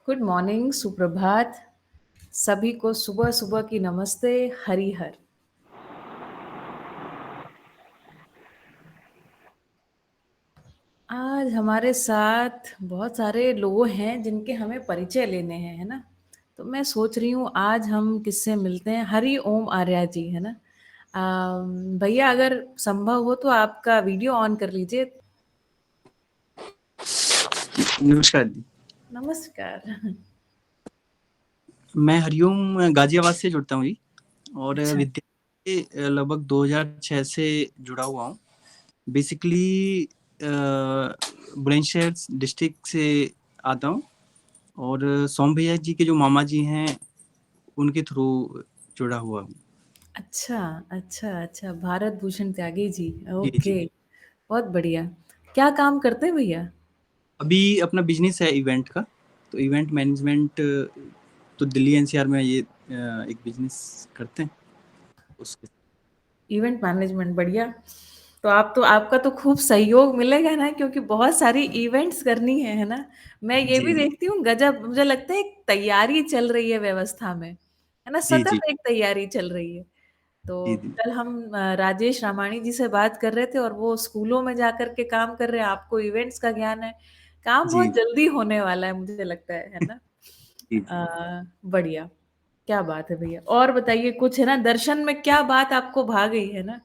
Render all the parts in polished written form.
Good morning, सुप्रभात। सभी को सुबह सुबह की नमस्ते, हरिहर। आज हमारे साथ बहुत सारे लोग हैं जिनके हमें परिचय लेने हैं, है ना। तो मैं सोच रही हूँ आज हम किससे मिलते हैं। हरि ओम आर्या जी, है ना। भैया अगर संभव हो तो आपका वीडियो ऑन कर लीजिए। नमस्कार जी। नमस्कार। मैं हरिओम गाजियाबाद से जुड़ता हूँ जी और अच्छा। विद्या से लगभग 2006 से जुड़ा हुआ हूँ। बेसिकली बुलंदशहर डिस्ट्रिक्ट से आता हूँ और सोम भैया जी के जो मामा जी हैं उनके थ्रू जुड़ा हुआ हूँ। अच्छा, अच्छा, अच्छा, भारत भूषण त्यागी जी। जी ओके, जी। बहुत बढ़िया। क्या काम करते हैं भैया? अभी अपना बिजनेस है इवेंट का, तो इवेंट मैनेजमेंट तो दिल्ली एनसीआर में ये एक बिजनेस करते हैं उसके। इवेंट मैनेजमेंट, बढ़िया। तो आपका तो खूब सहयोग मिलेगा ना, क्योंकि बहुत सारी इवेंट्स करनी है ना। मैं ये जी भी जी देखती हूँ, गजब मुझे लगता है एक तैयारी चल रही है व्यवस्था में, है ना, जी जी सतत एक तैयारी चल रही है। तो जी जी कल हम राजेश रामाणी जी से बात कर रहे थे और वो स्कूलों में जाकर के काम कर रहे हैं, आपको इवेंट्स का ज्ञान है। काम जी बहुत जल्दी होने वाला है, मुझे लगता है ना। जी जी। बढ़िया। क्या बात है भैया, और बताइए कुछ, है ना, दर्शन में क्या बात आपको भा गई है ना।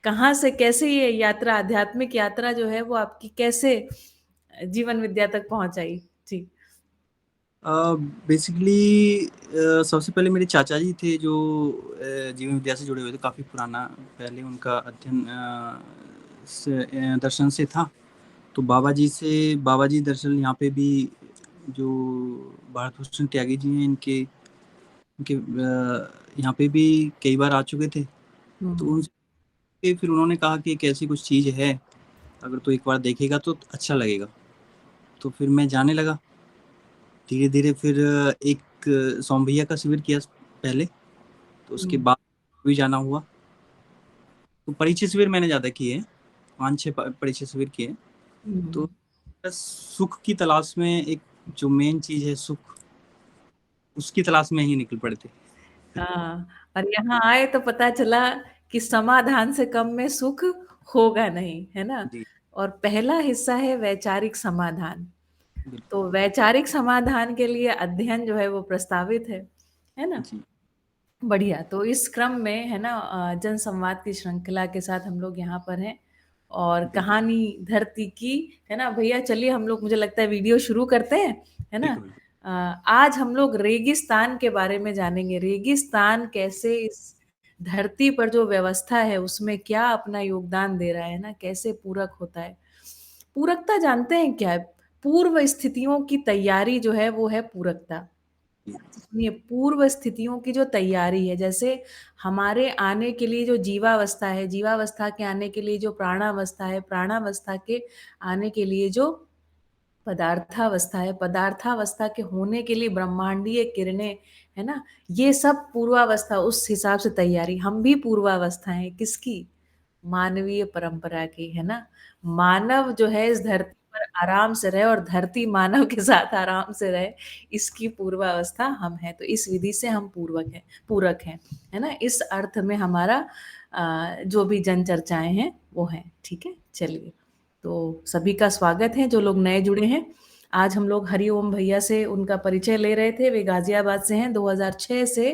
कहाँ से कैसे ये यात्रा, आध्यात्मिक यात्रा जो है वो आपकी कैसे जीवन विद्या तक पहुंचाई? जी। बेसिकली सबसे पहले मेरे चाचा जी थे जो जीवन विद्या से जुड़े हुए थे, काफ़ी पुराना पहले उनका अध्ययन दर्शन से था। तो बाबा जी दरअसल यहाँ पे भी जो भारत भूषण त्यागी जी हैं इनके इनके यहाँ पे भी कई बार आ चुके थे। तो हम्म। उनसे फिर उन्होंने कहा कि एक ऐसी कुछ चीज़ है, अगर तो एक बार देखेगा तो अच्छा लगेगा। तो फिर मैं जाने लगा धीरे धीरे। फिर एक सोम भैया का शिविर किया पहले, तो उसके हम्म। बाद भी जाना हुआ। तो परिचय शिविर मैंने ज़्यादा किए हैं, 5-6 परिचय शिविर किए हैं। तो हम्म। बस सुख की तलाश में, एक जो मेन चीज़ है सुख, उसकी तलाश में ही निकल पड़े थे। हाँ, और यहाँ आए तो पता चला कि समाधान से कम में सुख होगा नहीं, है ना। जी और पहला हिस्सा है वैचारिक समाधान। बिल्कुल। तो वैचारिक समाधान के लिए अध्ययन जो है वो प्रस्तावित है ना। जी बढ़िया। तो इस क्रम में, है ना, जन संवाद की श्रृंखला के साथ हम लोग यहाँ पर हैं और बिल्कुल कहानी धरती की, है ना भैया। चलिए हम लोग, मुझे लगता है वीडियो शुरू करते हैं, है ना। बिल्कुल। आज हम लोग रेगिस्तान के बारे में जानेंगे। रेगिस्तान कैसे इस धरती पर जो व्यवस्था है उसमें क्या अपना योगदान दे रहा है ना, कैसे पूरक होता है। पूरकता जानते हैं क्या है? पूर्व स्थितियों की तैयारी जो है वो है पूरकता। जी सुनिए, पूर्व स्थितियों की जो तैयारी है, जैसे हमारे आने के लिए जो जीवावस्था है, जीवावस्था के आने के लिए जो प्राणावस्था है, प्राणावस्था के आने के लिए जो पदार्थावस्था है, पदार्थावस्था के होने के लिए ब्रह्मांडीय किरणें, है ना। ये सब पूर्वावस्था, उस हिसाब से तैयारी। हम भी पूर्वावस्था है किसकी? मानवीय परंपरा की, है ना। मानव जो है इस धरती पर आराम से रहे और धरती मानव के साथ आराम से रहे, इसकी पूर्वावस्था हम हैं। तो इस विधि से हम पूरक हैं, है ना। इस अर्थ में हमारा जो भी जन चर्चाएं हैं वो हैं। ठीक है, चलिए। तो सभी का स्वागत है जो लोग नए जुड़े हैं। आज हम लोग हरिओम भैया से उनका परिचय ले रहे थे। वे गाजियाबाद से हैं। 2006 से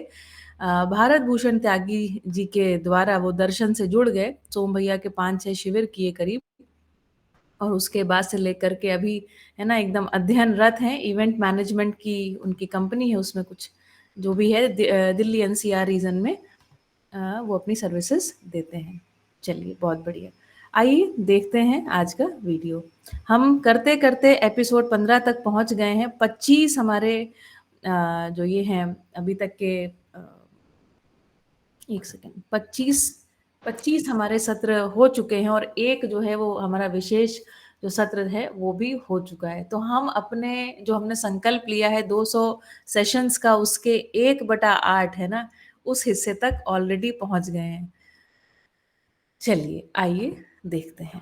भारत भूषण त्यागी जी के द्वारा वो दर्शन से जुड़ गए। सोम भैया के 5-6 शिविर किए करीब, और उसके बाद से लेकर के अभी, है ना, एकदम अध्ययनरत हैं। इवेंट मैनेजमेंट की उनकी कंपनी है, उसमें कुछ जो भी है दिल्ली एनसीआर रीजन में वो अपनी सर्विसेज देते हैं। चलिए, बहुत बढ़िया। आइए देखते हैं आज का वीडियो। हम करते करते एपिसोड 15 तक पहुंच गए हैं। 25 हमारे जो ये हैं अभी तक के, एक सेकेंड, 25 हमारे सत्र हो चुके हैं और एक जो है वो हमारा विशेष जो सत्र है वो भी हो चुका है। तो हम अपने जो हमने संकल्प लिया है 200 सेशंस का, उसके 1/8, है ना, उस हिस्से तक ऑलरेडी पहुंच गए हैं। चलिए आइए देखते हैं।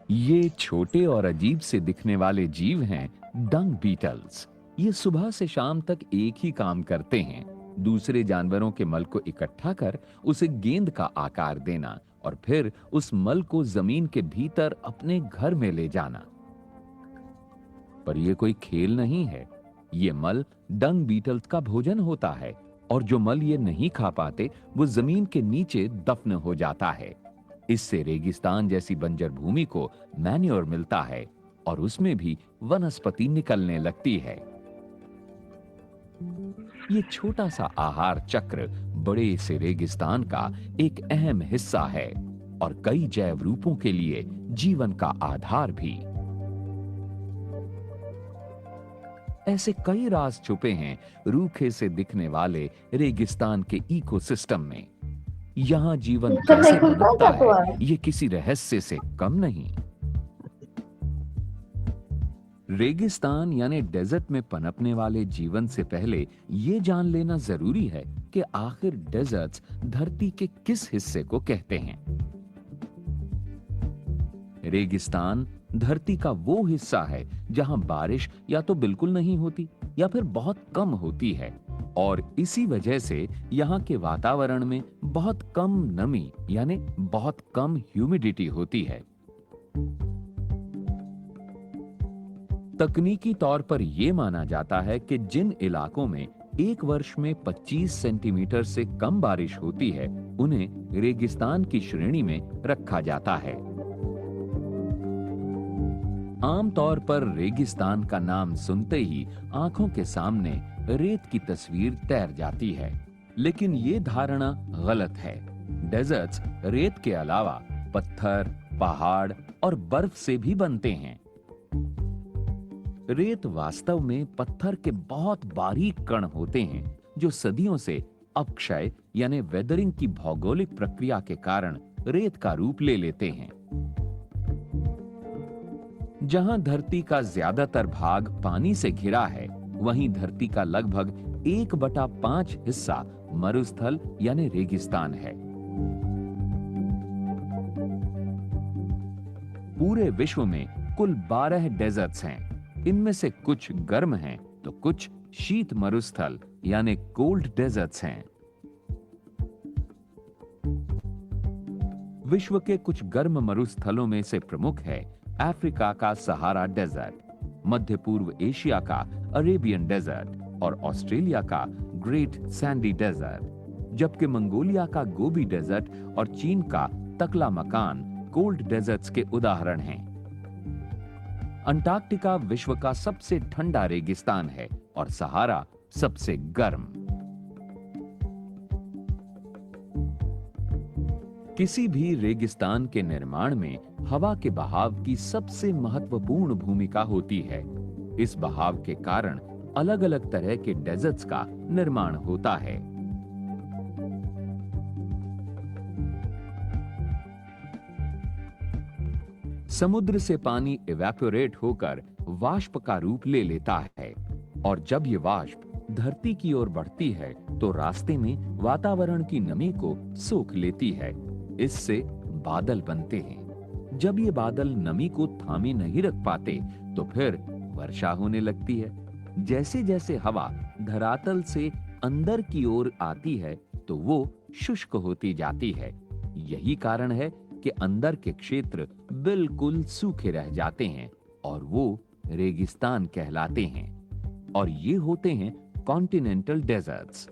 ये छोटे और अजीब से दिखने वाले जीव हैं डंग बीटल्स। ये सुबह से शाम तक एक ही काम करते हैं, दूसरे जानवरों के मल को इकट्ठा कर उसे गेंद का आकार देना और फिर उस मल को जमीन के भीतर अपने घर में ले जाना। पर यह कोई खेल नहीं है। ये मल डंग बीटल्स का भोजन होता है और जो मल ये नहीं खा पाते वो जमीन के नीचे दफन हो जाता है। इससे रेगिस्तान जैसी बंजर भूमि को मैन्योर मिलता है और उसमें भी वनस्पति निकलने लगती है। ये छोटा सा आहार चक्र बड़े से रेगिस्तान का एक अहम हिस्सा है और कई जैव रूपों के लिए जीवन का आधार भी। ऐसे कई राज छुपे हैं रूखे से दिखने वाले रेगिस्तान के इकोसिस्टम में। यहां जीवन कैसे पनपता है ये किसी रहस्य से कम नहीं। रेगिस्तान यानी डेजर्ट में पनपने वाले जीवन से पहले ये जान लेना जरूरी है कि आखिर डेजर्ट्स धरती के किस हिस्से को कहते हैं। रेगिस्तान धरती का वो हिस्सा है जहां बारिश या तो बिल्कुल नहीं होती या फिर बहुत कम होती है और इसी वजह से यहाँ के वातावरण में बहुत कम नमी यानी बहुत कम ह्यूमिडिटी होती है। तकनीकी तौर पर यह माना जाता है कि जिन इलाकों में एक वर्ष में 25 सेंटीमीटर से कम बारिश होती है उन्हें रेगिस्तान की श्रेणी में रखा जाता है। आमतौर पर रेगिस्तान का नाम सुनते ही आंखों के सामने रेत की तस्वीर तैर जाती है, लेकिन ये धारणा गलत है। डेजर्ट्स रेत के अलावा पत्थर, पहाड़ और बर्फ से भी बनते हैं। रेत वास्तव में पत्थर के बहुत बारीक कण होते हैं जो सदियों से अपक्षय यानी वेदरिंग की भौगोलिक प्रक्रिया के कारण रेत का रूप ले लेते हैं। जहां धरती का ज्यादातर भाग पानी से घिरा है, वहीं धरती का लगभग 1/5 हिस्सा मरुस्थल यानी रेगिस्तान है। पूरे विश्व में कुल 12 डेजर्ट्स हैं। इनमें से कुछ गर्म हैं तो कुछ शीत मरुस्थल यानी कोल्ड डेजर्ट्स हैं। विश्व के कुछ गर्म मरुस्थलों में से प्रमुख है अफ्रीका का सहारा डेजर्ट, मध्य पूर्व एशिया का अरेबियन डेजर्ट और ऑस्ट्रेलिया का ग्रेट सैंडी डेजर्ट, जबकि मंगोलिया का गोबी डेजर्ट और चीन का तकला मकान कोल्ड डेजर्ट्स के उदाहरण हैं। अंटार्कटिका विश्व का सबसे ठंडा रेगिस्तान है और सहारा सबसे गर्म। किसी भी रेगिस्तान के निर्माण में हवा के बहाव की सबसे महत्वपूर्ण भूमिका होती है। इस बहाव के कारण अलग अलग तरह के डेजर्ट्स का निर्माण होता है। समुद्र से पानी इवेपोरेट होकर वाष्प का रूप ले लेता है और जब ये वाष्प धरती की ओर बढ़ती है तो रास्ते में वातावरण की नमी को सोख लेती है। इससे बादल बनते हैं। जब ये बादल नमी को थामे नहीं रख पाते तो फिर वर्षा होने लगती है। जैसे जैसे हवा धरातल से अंदर की ओर आती है तो वो शुष्क होती जाती है। यही कारण है कि अंदर के क्षेत्र बिल्कुल सूखे रह जाते हैं और वो रेगिस्तान कहलाते हैं। और ये होते हैं continental deserts.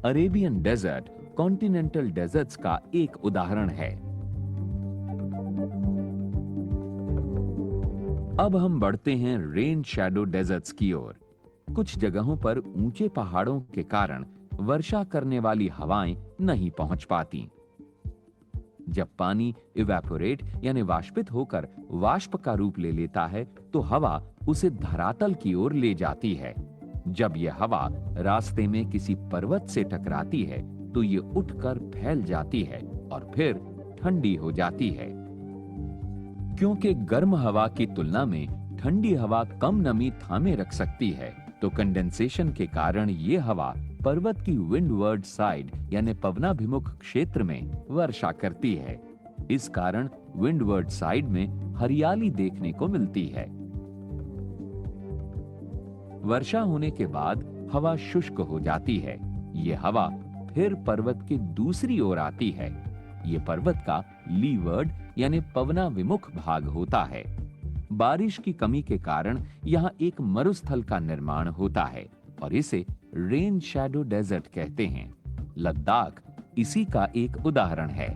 Arabian desert continental deserts का एक उदाहरण है। अब हम बढ़ते हैं रेन शैडो डेजर्ट्स की ओर। कुछ जगहों पर ऊंचे पहाड़ों के कारण वर्षा करने वाली हवाएं नहीं पहुंच पाती। जब पानी इवेपोरेट यानी वाष्पित होकर वाष्प का रूप ले लेता है तो हवा उसे धरातल की ओर ले जाती है। जब यह हवा रास्ते में किसी पर्वत से टकराती है तो ये उठकर फैल जाती है और फिर ठंडी हो जाती है। क्योंकि गर्म हवा की तुलना में ठंडी हवा कम नमी थामे रख सकती है, तो कंडेंसेशन के कारण ये हवा पर्वत की विंडवर्ड साइड यानी पवनाभिमुख क्षेत्र में वर्षा करती है। इस कारण विंडवर्ड साइड में हरियाली देखने को मिलती है। वर्षा होने के बाद हवा शुष्क हो जाती है। ये हवा फिर पर्वत के दूसरी ओर आती है। ये पर्वत का लीवर्ड यानी पवनाभिमुख भाग होता है। बारिश की कमी के कारण यहाँ एक मरुस्थल का निर्माण होता है और इसे रेन शैडो डेजर्ट कहते हैं। लद्दाख इसी का एक उदाहरण है।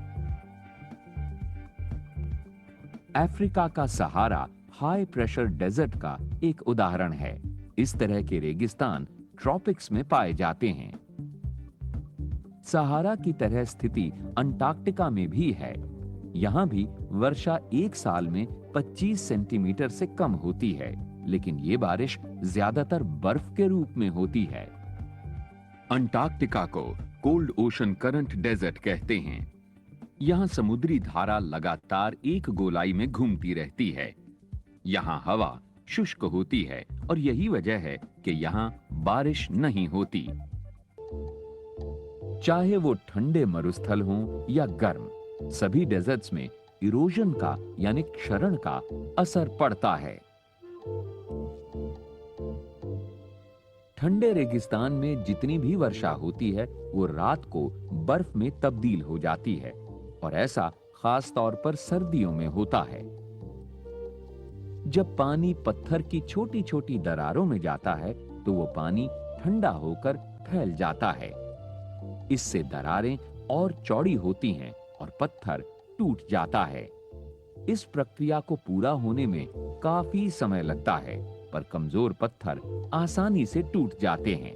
अफ्रीका का सहारा हाई प्रेशर डेजर्ट का एक उदाहरण है। इस तरह के रेगिस्तान ट्रॉपिक्स में पाए जाते हैं। सहारा की तरह स्थिति अंटार्कटिका में भी है। यहां भी वर्षा एक साल में 25 सेंटीमीटर से कम होती है, लेकिन ये बारिश ज्यादातर बर्फ के रूप में होती है। अंटार्कटिका को कोल्ड ओशन करंट डेजर्ट कहते हैं। यहां समुद्री धारा लगातार एक गोलाई में घूमती रहती है। यहां हवा शुष्क होती है और यही वजह है कि यहां बारिश नहीं होती। चाहे वो ठंडे मरुस्थल हों या गर्म, सभी डेजर्ट्स में इरोजन का यानी क्षरण का असर पड़ता है। ठंडे रेगिस्तान में जितनी भी वर्षा होती है वो रात को बर्फ में तब्दील हो जाती है और ऐसा खास तौर पर सर्दियों में होता है। जब पानी पत्थर की छोटी छोटी दरारों में जाता है तो वो पानी ठंडा होकर फैल जाता है। इससे दरारें और चौड़ी होती हैं और पत्थर टूट जाता है। इस प्रक्रिया को पूरा होने में काफी समय लगता है, पर कमजोर पत्थर आसानी से टूट जाते हैं।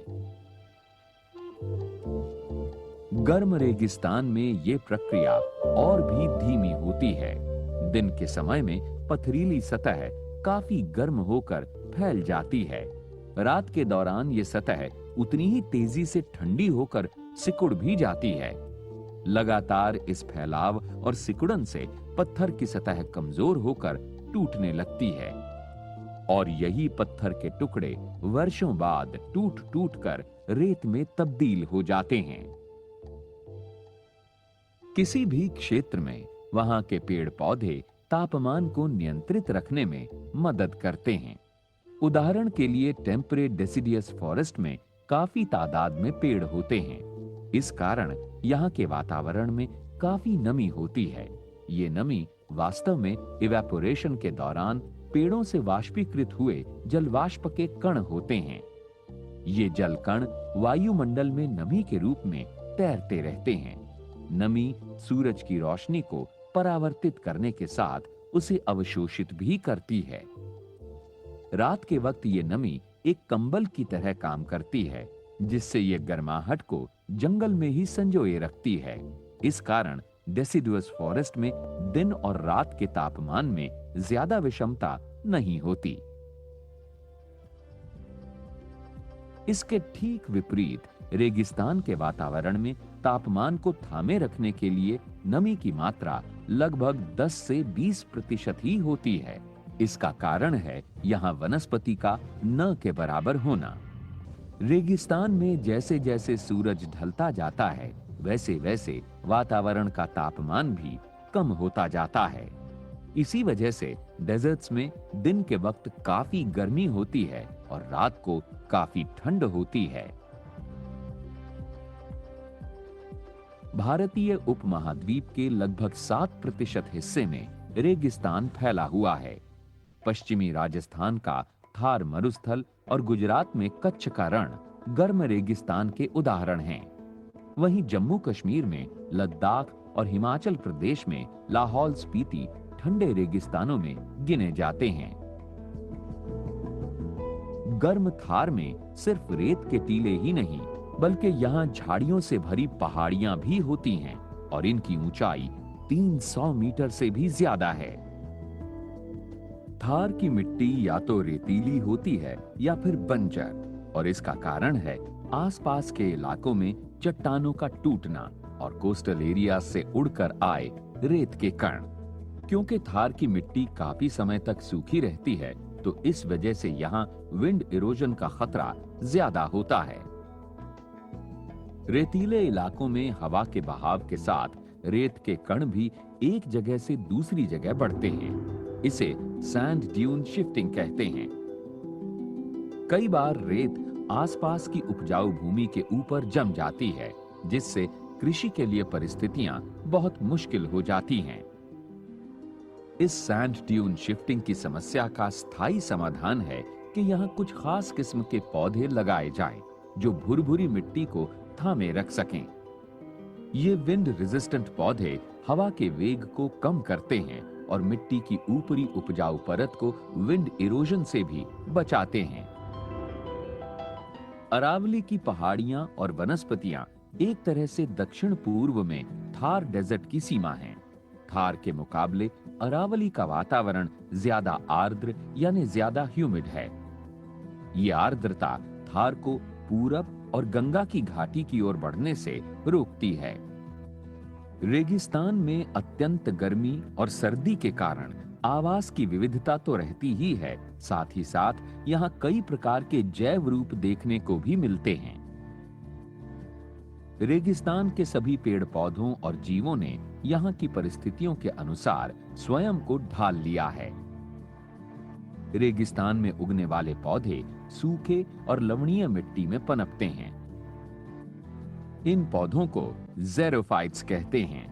गर्म रेगिस्तान में यह प्रक्रिया और भी धीमी होती है। दिन के समय में पथरीली सतह काफी गर्म होकर फैल जाती है। रात के दौरान ये सतह उतनी ही तेजी से ठंडी होकर सिकुड़ भी जाती है। लगातार इस फैलाव और सिकुड़न से पत्थर की सतह कमजोर होकर टूटने लगती है और यही पत्थर के टुकड़े वर्षों बाद टूट टूट कर रेत में तब्दील हो जाते हैं। किसी भी क्षेत्र में वहां के पेड़ पौधे तापमान को नियंत्रित रखने में मदद करते हैं। उदाहरण के लिए टेम्परेट डेसिडियस फॉरेस्ट में काफी तादाद में पेड़ होते हैं। इस कारण यहाँ के वातावरण में काफी नमी होती है। ये नमी वास्तव में इवेपोरेशन के दौरान पेड़ों से वाष्पीकृत हुए जलवाष्प के कण होते हैं। ये जल कण वायुमंडल में नमी के रूप में तैरते रहते हैं। नमी सूरज की रोशनी को परावर्तित करने के साथ उसे अवशोषित भी करती है। रात के वक्त ये नमी एक कंबल की तरह काम करती है, जिससे ये गर्माहट को जंगल में ही संजोए रखती है। इस कारण डेसिडुअस फॉरेस्ट में दिन और रात के तापमान में ज्यादा विषमता नहीं होती। इसके ठीक विपरीत रेगिस्तान के वातावरण में तापमान को थामे रखने के लिए नमी की मात्रा लगभग 10 से 20% ही होती है। इसका कारण है यहाँ वनस्पति का न के बराबर होना। रेगिस्तान में जैसे जैसे सूरज ढलता जाता है, वैसे वैसे वातावरण का तापमान भी कम होता जाता है। इसी वजह से डेजर्ट्स में दिन के वक्त काफी गर्मी होती है और रात को काफी ठंड होती है। भारतीय उपमहाद्वीप के लगभग 7% हिस्से में रेगिस्तान फैला हुआ है। पश्चिमी राजस्थान का थार मरुस्थल और गुजरात में कच्छ का रण गर्म रेगिस्तान के उदाहरण हैं। वहीं जम्मू कश्मीर में लद्दाख और हिमाचल प्रदेश में लाहौल स्पीति ठंडे रेगिस्तानों में गिने जाते हैं। गर्म थार में सिर्फ रेत के टीले ही नहीं, बल्कि यहाँ झाड़ियों से भरी पहाड़ियां भी होती हैं और इनकी ऊंचाई 300 मीटर से भी ज्यादा है। थार की मिट्टी या तो रेतीली होती है या फिर बंजर, और इसका कारण है आसपास के इलाकों में चट्टानों का टूटना और कोस्टल एरिया से उड़कर आए रेत के कण। क्योंकि थार की मिट्टी काफी समय तक सूखी रहती है, तो इस वजह से यहाँ विंड इरोजन का खतरा ज्यादा होता है। रेतीले इलाकों में हवा के बहाव के साथ रेत के कण भी एक जगह से दूसरी जगह बढ़ते हैं। इसे सैंड ड्यून शिफ्टिंग कहते हैं। कई बार रेत आसपास की उपजाऊ भूमि के ऊपर जम जाती है, जिससे कृषि के लिए परिस्थितियां बहुत मुश्किल हो जाती हैं। इस सैंड ड्यून शिफ्टिंग की समस्या का स्थायी समाधान है कि यहाँ कुछ खास किस्म के पौधे लगाए जाएं, जो भुरभुरी मिट्टी को थामे रख सकें। ये विंड रेजिस्टेंट पौधे हवा के वेग को कम करते हैं और मिट्टी की ऊपरी उपजाऊ परत को विंड इरोजन से भी बचाते हैं। अरावली की पहाड़ियां और वनस्पतियां एक तरह से दक्षिण पूर्व में थार डेजर्ट की सीमा हैं। थार के मुकाबले अरावली का वातावरण ज्यादा आर्द्र यानी ज्यादा ह्यूमिड है। ये आर्द्रता थार को पूरब और गंगा की घाटी की ओर बढ़ने से रोकती है। रेगिस्तान में अत्यंत गर्मी और सर्दी के कारण आवास की विविधता तो रहती ही है, साथ ही साथ यहाँ कई प्रकार के जैव रूप देखने को भी मिलते हैं। रेगिस्तान के सभी पेड़ पौधों और जीवों ने यहाँ की परिस्थितियों के अनुसार स्वयं को ढाल लिया है। रेगिस्तान में उगने वाले पौधे सूखे और लवणीय मिट्टी में पनपते हैं। इन पौधों को ज़ेरोफाइट्स कहते हैं।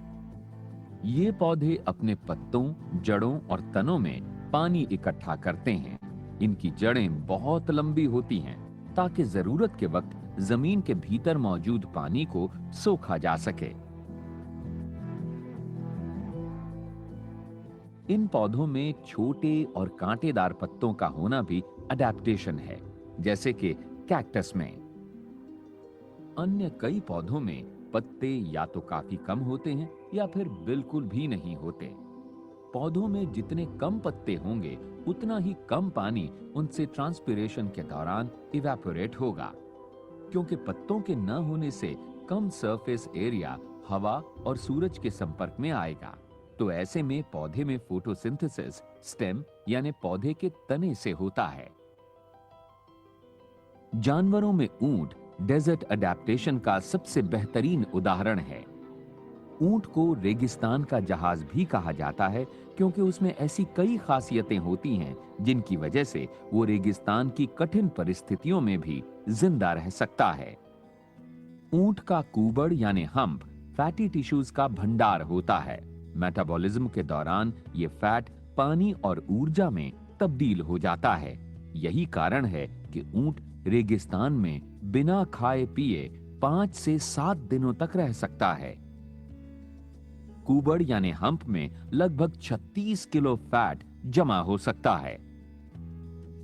ये पौधे अपने पत्तों, जड़ों और तनों में पानी इकट्ठा करते हैं। इनकी जड़ें बहुत लंबी होती हैं ताकि जरूरत के वक्त जमीन के भीतर मौजूद पानी को सोखा जा सके। इन पौधों में छोटे और कांटेदार पत्तों का होना भी अडैप्टेशन है, जैसे कि कैक्टस में। अन्य कई पौधों में पत्ते या तो काफी कम होते हैं या फिर बिल्कुल भी नहीं होते। पौधों में जितने कम पत्ते होंगे उतना ही कम पानी उनसे ट्रांसपिरेशन के दौरान इवेपोरेट होगा। क्योंकि पत्तों के न होने से कम सरफेस एरिया हवा और सूरज के संपर्क में आएगा, तो ऐसे में पौधे में फोटोसिंथेसिस स्टेम यानी पौधे के तने से होता है। जानवरों में ऊंट डेजर्ट अडैप्टेशन का सबसे बेहतरीन उदाहरण है। ऊंट को रेगिस्तान का जहाज भी कहा जाता है, क्योंकि उसमें ऐसी कई खासियतें होती हैं जिनकी वजह से वो रेगिस्तान की कठिन परिस्थितियों में भी जिंदा रह सकता है। ऊंट का कूबड़ यानी हम्प फैटी टिश्यूज का भंडार होता है। मेटाबॉलिज्म के दौरान ये फैट पानी और ऊर्जा में तब्दील हो जाता है। यही कारण है कि ऊंट रेगिस्तान में बिना खाए पिए 5 से 7 दिनों तक रह सकता है। कूबड़ यानी हम्प में लगभग 36 किलो फैट जमा हो सकता है।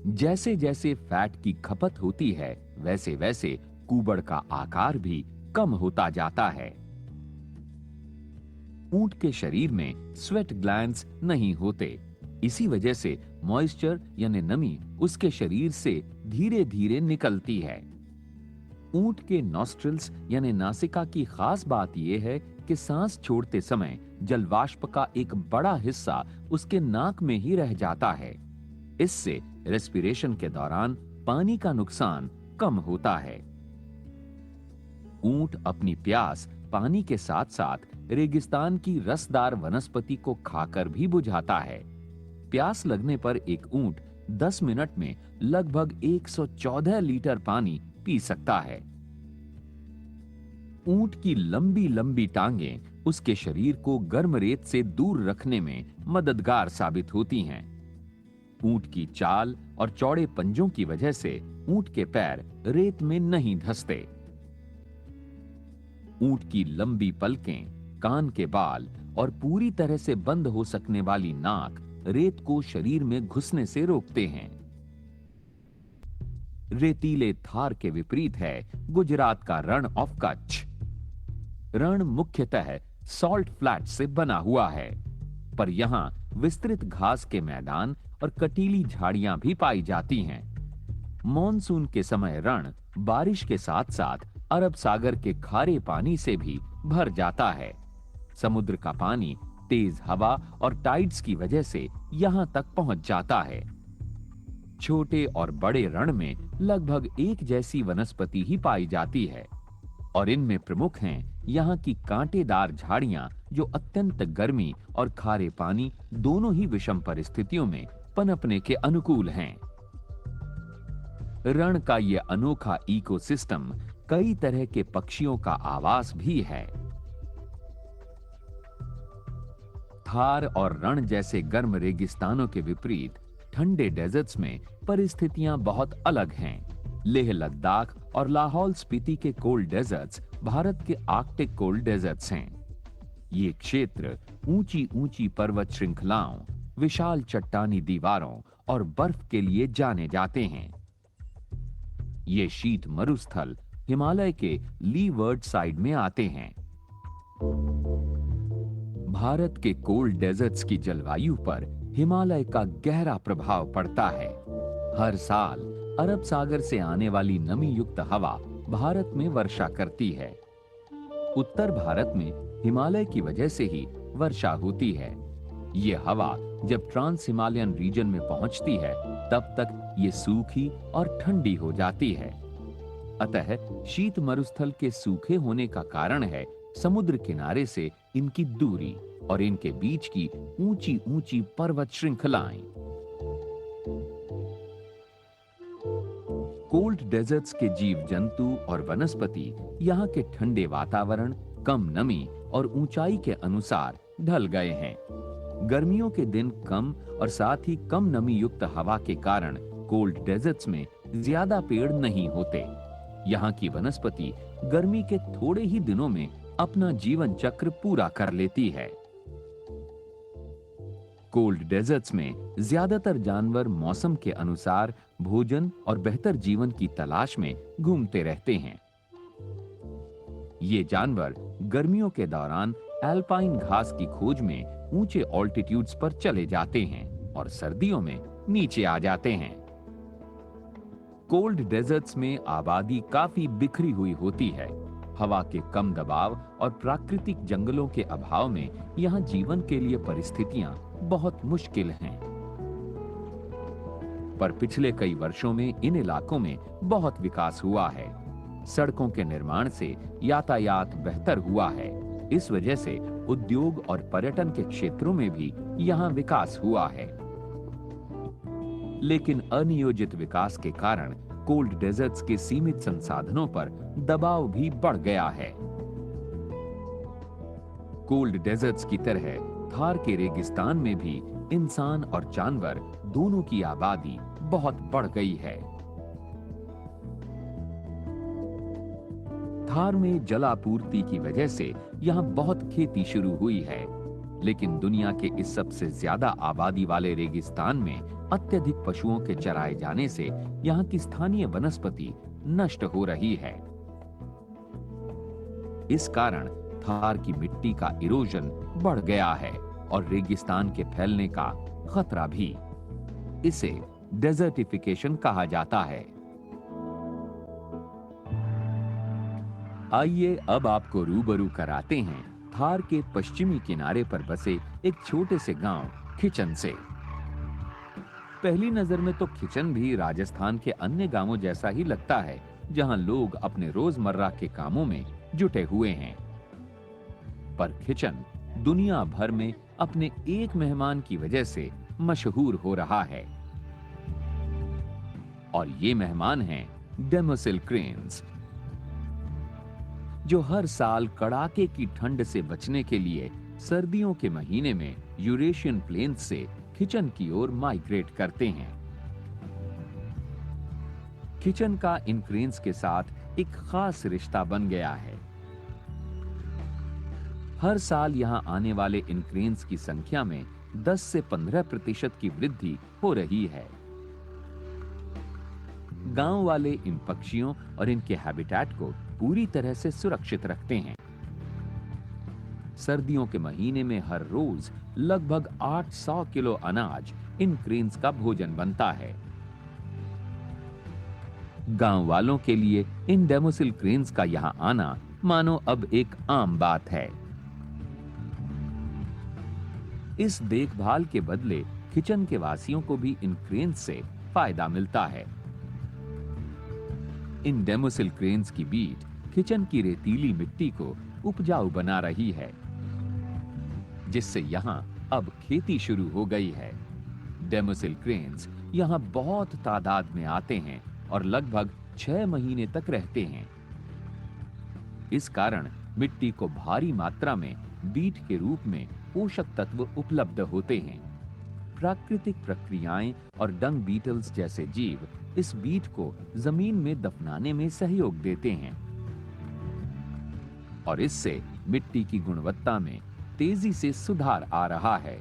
जैसे जैसे फैट की खपत होती है, वैसे वैसे कूबड़ का आकार भी कम होता जाता है। ऊंट के शरीर में स्वेट ग्लैंड्स नहीं होते। इसी वजह से मॉइस्चर यानी नमी उसके शरीर से धीरे धीरे निकलती है। ऊंट के नॉस्ट्रिल्स यानी नासिका की खास बात यह है कि सांस छोड़ते समय जलवाष्प का एक बड़ा हिस्सा उसके नाक में ही रह जाता है। इससे रेस्पिरेशन के दौरान पानी का नुकसान कम होता है। ऊंट अपनी प्यास पानी के साथ साथ रेगिस्तान की रसदार वनस्पति को खाकर भी बुझाता है। प्यास लगने पर एक ऊंट 10 मिनट में लगभग 114 लीटर पानी पी सकता है। ऊंट की लंबी लंबी टांगें उसके शरीर को गर्म रेत से दूर रखने में मददगार साबित होती हैं। ऊंट की चाल और चौड़े पंजों की वजह से ऊंट के पैर रेत में नहीं धंसते। ऊंट की लंबी पलकें, कान के बाल और पूरी तरह से बंद हो सकने वाली नाक रेत को शरीर में घुसने से रोकते हैं। रेतीले थार के विपरीत है गुजरात का रण ऑफ कच्छ। रण मुख्यतः सॉल्ट फ्लैट से बना हुआ है, पर यहां विस्तृत घास के मैदान और कटीली झाड़ियां भी पाई जाती हैं। मॉनसून के समय रण बारिश के साथ साथ अरब सागर के खारे पानी से भी भर जाता है। समुद्र का पानी तेज हवा और टाइड्स की वजह से यहां तक पहुंच जाता है। छोटे और बड़े रण में लगभग एक जैसी वनस्पति ही पाई जाती है। और इनमें प्रमुख हैं यहाँ की कांटेदार झाड़ियां जो अत्यंत गर्मी और खारे पानी दोनों ही विषम परिस्थितियों में पनपने के अनुकूल हैं। रण का यह अनोखा इकोसिस्टम कई तरह के पक्षियों का आवास भी है। थार और रण जैसे गर्म रेगिस्तानों के विपरीत ठंडे डेजर्ट्स में परिस्थितियां बहुत अलग हैं। लेह लद्दाख और लाहौल स्पीति के कोल्ड डेजर्ट्स भारत के आर्कटिक कोल्ड डेजर्ट्स हैं। ये क्षेत्र ऊंची ऊंची पर्वत श्रृंखलाओं, विशाल चट्टानी दीवारों और बर्फ के लिए जाने जाते हैं। ये शीत मरुस्थल हिमालय के लीवर्ड साइड में आते हैं। भारत के कोल्ड डेजर्ट्स की जलवायु पर हिमालय का गहरा प्रभाव पड़ता है। हर साल अरब सागर से आने वाली नमी युक्त हवा भारत में वर्षा करती है। उत्तर भारत में हिमालय की वजह से ही वर्षा होती है। ये हवा जब ट्रांस हिमालयन रीजन में पहुंचती है तब तक ये सूखी और ठंडी हो जाती है। अतः शीत मरुस्थल के सूखे होने का कारण है समुद्र किनारे से इनकी दूरी और इनके बीच की ऊंची ऊंची पर्वत श्रृंखलाएं। कोल्ड डेजर्ट्स के जीव जंतु और वनस्पति यहाँ के ठंडे वातावरण, कम नमी और ऊंचाई के अनुसार ढल गए हैं। गर्मियों के दिन कम और साथ ही कम नमी युक्त हवा के कारण कोल्ड डेजर्ट्स में ज्यादा पेड़ नहीं होते। यहाँ की वनस्पति गर्मी के थोड़े ही दिनों में अपना जीवन चक्र पूरा कर लेती है। कोल्ड डेजर्ट्स में ज्यादातर जानवर मौसम के अनुसार भोजन और बेहतर जीवन की तलाश में घूमते रहते हैं। ये जानवर गर्मियों के दौरान एल्पाइन घास की खोज में ऊंचे ऑल्टीट्यूड्स पर चले जाते हैं और सर्दियों में नीचे आ जाते हैं। कोल्ड डेजर्ट्स में आबादी काफी बिखरी हुई होती है। हवा के कम दबाव और प्राकृतिक जंगलों के अभाव में यहाँ जीवन के लिए परिस्थितियां बहुत मुश्किल हैं। पर पिछले कई वर्षों में इन इलाकों में बहुत विकास हुआ है। सड़कों के निर्माण से यातायात बेहतर हुआ है। इस वजह से उद्योग और पर्यटन के क्षेत्रों में भी यहाँ विकास हुआ है। लेकिन अनियोजित विकास के कारण कोल्ड डेजर्ट्स के सीमित संसाधनों पर दबाव भी बढ़ गया है। कोल्ड डेजर्ट्स की तरह थार के रेगिस्तान में भी इंसान और जानवर दोनों की आबादी बहुत बढ़ गई है। थार में जलापूर्ति की वजह से यहाँ बहुत खेती शुरू हुई है, लेकिन दुनिया के इस सबसे ज्यादा आबादी वाले रेगिस्तान में अत्यधिक पशुओं के चराए जाने से यहाँ की स्थानीय वनस्पति नष्ट हो रही है। इस कारण थार की मिट्टी का इरोजन बढ़ गया है और रेगिस्तान के फैलने का खतरा भी। इसे डेजर्टिफिकेशन कहा जाता है। आइए अब आपको रूबरू कराते हैं थार के पश्चिमी किनारे पर बसे एक छोटे से गांव खिचन से। पहली नजर में तो खिचन भी राजस्थान के अन्य गांवों जैसा ही लगता है, जहां लोग अपने रोजमर्रा के कामों में जुटे हुए हैं। पर खिचन दुनिया भर में अपने एक मेहमान की वजह से मशहूर हो रहा है और ये मेहमान हैं डेमोसिल क्रेन्स, जो हर साल कड़ाके की ठंड से बचने के लिए सर्दियों के महीने में यूरेशियन प्लेन्स से खिचन की ओर माइग्रेट करते हैं। खिचन का इन क्रेन्स के साथ एक खास रिश्ता बन गया है। हर साल यहां आने वाले इन क्रेन्स की संख्या में 10 से 15% की वृद्धि हो रही है। गांव वाले इन पक्षियों और इनके हैबिटेट को पूरी तरह से सुरक्षित रखते हैं। सर्दियों के महीने में हर रोज लगभग 800 किलो अनाज इन क्रेन्स का भोजन बनता है। गांव वालों के लिए इन डेमोसिल क्रेन्स का यहां आना मानो अब एक आम बात है। इस देखभाल के बदले खिचन के वासियों को भी इन क्रेन्स से फायदा मिलता है। इन डेमोसिल क्रेन्स की बीट खिचन की रेतीली मिट्टी को उपजाऊ बना रही है, जिससे यहाँ अब खेती शुरू हो गई है। डेमोसिल क्रेन्स यहाँ बहुत तादाद में आते हैं और लगभग 6 महीने तक रहते हैं। इस कारण मिट्टी को भारी मात्रा में बीट के रूप में पोषक तत्व उपलब्ध होते हैं। प्राकृतिक प्रक्रियाएं और डंग बीटल्स जैसे जीव इस बीट को जमीन में दफनाने में सहयोग देते हैं और इससे मिट्टी की गुणवत्ता में तेजी से सुधार आ रहा है।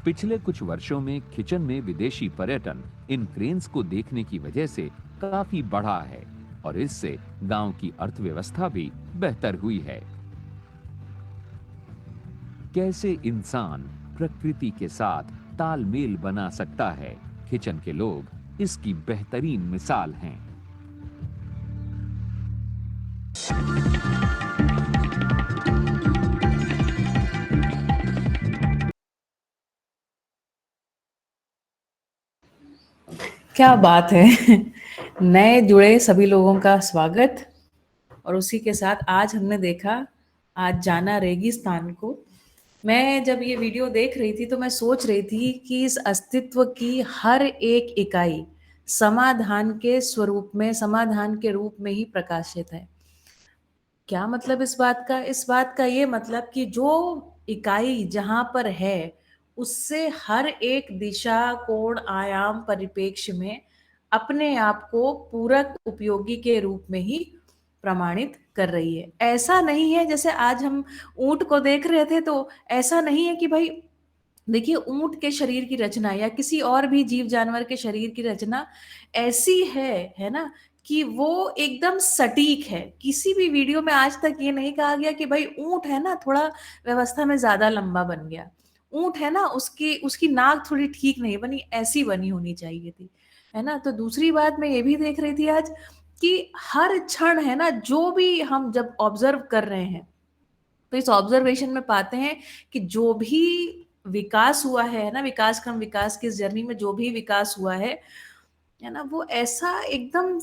पिछले कुछ वर्षों में खिचन में विदेशी पर्यटन इन क्रेन्स को देखने की वजह से काफी बढ़ा है और इससे गांव की अर्थव्यवस्था भी बेहतर हुई है। कैसे इंसान प्रकृति के साथ तालमेल बना सकता है, खिचन के लोग इसकी बेहतरीन मिसाल हैं। क्या बात है। नए जुड़े सभी लोगों का स्वागत। और उसी के साथ आज हमने देखा, आज जाना रेगिस्तान को। मैं जब ये वीडियो देख रही थी तो मैं सोच रही थी कि इस अस्तित्व की हर एक इकाई समाधान के स्वरूप में, समाधान के रूप में ही प्रकाशित है। क्या मतलब इस बात का? इस बात का ये मतलब कि जो इकाई जहां पर है उससे हर एक दिशा, कोण, आयाम, परिप्रेक्ष्य में अपने आप को पूरक उपयोगी के रूप में ही प्रमाणित कर रही है। ऐसा नहीं है जैसे आज हम ऊंट को देख रहे थे, तो ऐसा नहीं है कि भाई देखिए ऊंट के शरीर की रचना या किसी और भी जीव जानवर के शरीर की रचना ऐसी है ना, कि वो एकदम सटीक है। किसी भी वीडियो में आज तक ये नहीं कहा गया कि भाई ऊंट है ना थोड़ा व्यवस्था में ज्यादा लंबा बन गया, ऊंट है ना उसकी उसकी नाक थोड़ी ठीक नहीं बनी, ऐसी बनी होनी चाहिए थी, है ना। तो दूसरी बात मैं ये भी देख रही थी आज कि हर क्षण है ना, जो भी हम जब ऑब्जर्व कर रहे हैं तो इस ऑब्जर्वेशन में पाते हैं कि जो भी विकास हुआ है ना, विकास क्रम, विकास की इस जर्नी में जो भी विकास हुआ है ना, वो ऐसा एकदम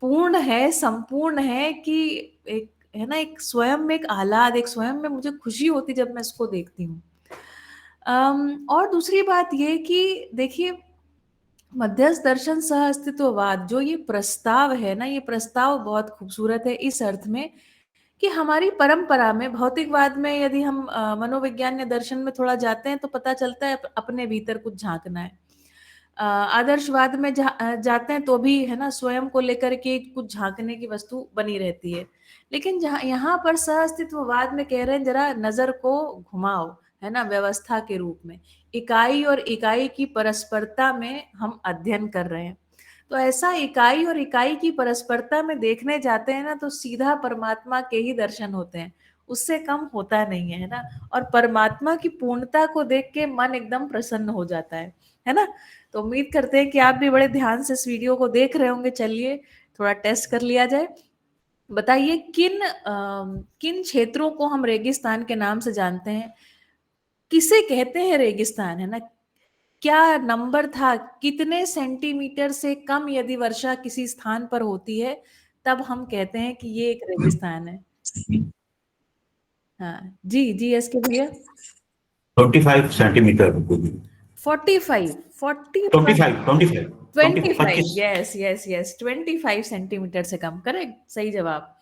पूर्ण है, संपूर्ण है कि एक है ना, एक स्वयं में एक आह्लाद, एक स्वयं में मुझे खुशी होती जब मैं इसको देखती हूँ। और दूसरी बात ये कि देखिए मध्यस्थ दर्शन सह अस्तित्ववाद जो ये प्रस्ताव है ना, ये प्रस्ताव बहुत खूबसूरत है इस अर्थ में कि हमारी परंपरा में, भौतिकवाद में यदि हम मनोविज्ञान या दर्शन में थोड़ा जाते हैं तो पता चलता है अपने भीतर कुछ झांकना है। आदर्शवाद में जाते हैं तो भी है ना, स्वयं को लेकर के कुछ झांकने की वस्तु बनी रहती है। लेकिन जहाँ यहाँ पर सह अस्तित्ववाद में कह रहे हैं जरा नजर को घुमाओ, है ना, व्यवस्था के रूप में इकाई और इकाई की परस्परता में हम अध्ययन कर रहे हैं। तो ऐसा इकाई और इकाई की परस्परता में देखने जाते हैं ना, तो सीधा परमात्मा के ही दर्शन होते हैं, उससे कम होता नहीं है ना। और परमात्मा की पूर्णता को देख के मन एकदम प्रसन्न हो जाता है ना। तो उम्मीद करते हैं कि आप भी बड़े ध्यान से इस वीडियो को देख रहे होंगे। चलिए थोड़ा टेस्ट कर लिया जाए। बताइए किन क्षेत्रों को हम रेगिस्तान के नाम से जानते हैं? किसे कहते हैं रेगिस्तान, है ना? क्या नंबर था, कितने सेंटीमीटर से कम यदि वर्षा किसी स्थान पर होती है तब हम कहते हैं कि ये एक रेगिस्तान है। हाँ जी जी, एस के भैया। 25 centimetre 45 25 yes yes yes 25 centimetre से कम, करेक्ट, सही जवाब।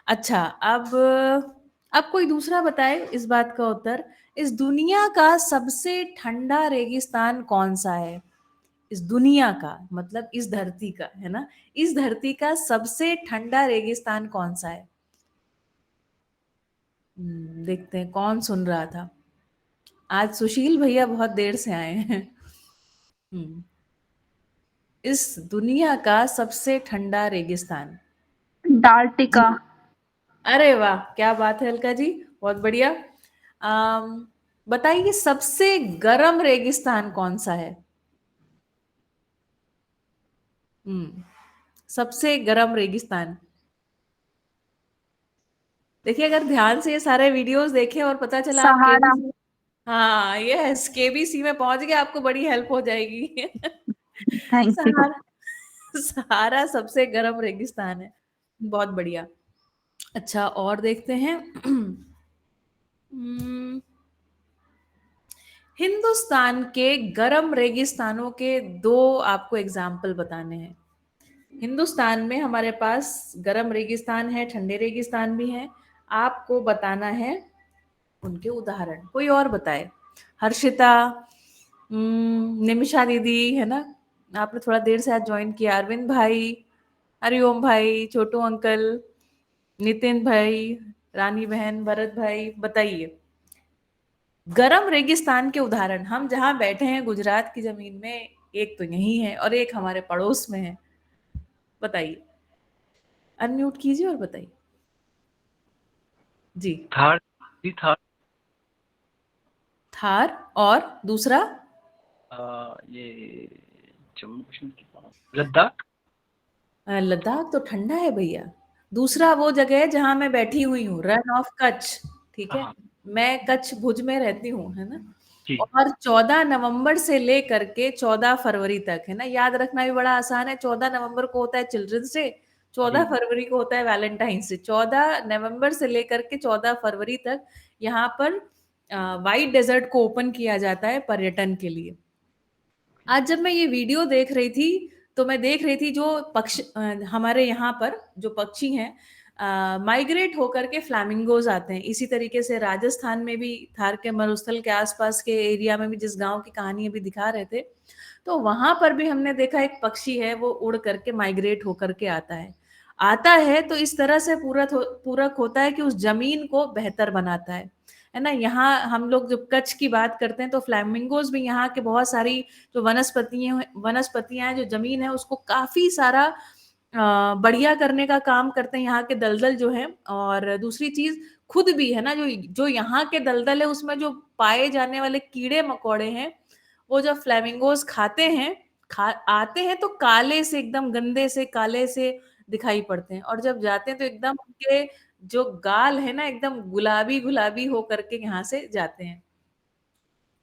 अच्छा, अब कोई दूसरा बताए इस बात का उत्तर। इस दुनिया का सबसे ठंडा रेगिस्तान कौन सा है? इस दुनिया का मतलब इस धरती का, है ना, इस धरती का सबसे ठंडा रेगिस्तान कौन सा है? देखते हैं कौन सुन रहा था। आज सुशील भैया बहुत देर से आए हैं। इस दुनिया का सबसे ठंडा रेगिस्तान अंटार्कटिका। अरे वाह, क्या बात है अलका जी, बहुत बढ़िया। बताइए सबसे गर्म रेगिस्तान कौन सा है? सबसे गर्म रेगिस्तान। देखिए अगर ध्यान से ये सारे वीडियोस देखें और पता चला आप सहारा। केबीसी, हाँ यस, केबीसी में पहुंच गए, आपको बड़ी हेल्प हो जाएगी। Thank you. सहारा, सहारा सबसे गर्म रेगिस्तान है। बहुत बढ़िया। अच्छा, और देखते हैं। हिंदुस्तान के गर्म रेगिस्तानों के 2 आपको एग्जाम्पल बताने हैं। हिंदुस्तान में हमारे पास गर्म रेगिस्तान है, ठंडे रेगिस्तान भी हैं। आपको बताना है उनके उदाहरण। कोई और बताए? हर्षिता, निमिषा दीदी, है ना? आपने थोड़ा देर से आज ज्वाइन किया। अरविंद भाई, हरिओम भाई, छोटू अंकल, नितिन भाई, रानी बहन, भरत भाई, बताइए गरम रेगिस्तान के उदाहरण। हम जहां बैठे हैं गुजरात की जमीन में, एक तो यही है और एक हमारे पड़ोस में है। बताइए, अनम्यूट कीजिए और बताइए जी। थार जी, थार। थार, और दूसरा? ये जम्मू कश्मीर के पास लद्दाख। लद्दाख तो ठंडा है भैया। दूसरा वो जगह है जहां मैं बैठी हुई हूँ, रन ऑफ कच्छ। ठीक है, हाँ मैं कच्छ भुज में रहती हूँ, है ना? जी और 14 नवंबर से लेकर के 14 फरवरी तक, है ना, याद रखना भी बड़ा आसान है। 14 नवंबर को होता है चिल्ड्रंस डे, 14 जी फरवरी को होता है वैलेंटाइंस डे। 14 नवंबर से लेकर के 14 फरवरी तक यहाँ पर व्हाइट डेजर्ट को ओपन किया जाता है पर्यटन के लिए। आज जब मैं ये वीडियो देख रही थी, तो मैं देख रही थी जो हमारे यहाँ पर जो पक्षी हैं, माइग्रेट होकर के फ्लैमिंगोज आते हैं। इसी तरीके से राजस्थान में भी थार के मरुस्थल के आसपास के एरिया में भी, जिस गांव की कहानी अभी दिखा रहे थे, तो वहां पर भी हमने देखा एक पक्षी है, वो उड़ करके माइग्रेट होकर के आता है तो इस तरह से पूरक होता है कि उस जमीन को बेहतर बनाता है ना। यहाँ हम लोग जब कच्छ की बात करते हैं तो फ्लैमिंगोज भी यहाँ के बहुत सारी जो वनस्पतियां हैं, जो जमीन है उसको काफी सारा बढ़िया करने का काम करते हैं, यहाँ के दलदल जो है। और दूसरी चीज खुद भी है ना, जो जो यहाँ के दलदल है उसमें जो पाए जाने वाले कीड़े मकोड़े हैं, वो जब फ्लैमिंगोज खाते हैं, आते हैं तो काले से, एकदम गंदे से काले से दिखाई पड़ते हैं, और जब जाते हैं तो एकदम उनके जो गाल है ना, एकदम गुलाबी गुलाबी हो करके यहाँ से जाते हैं।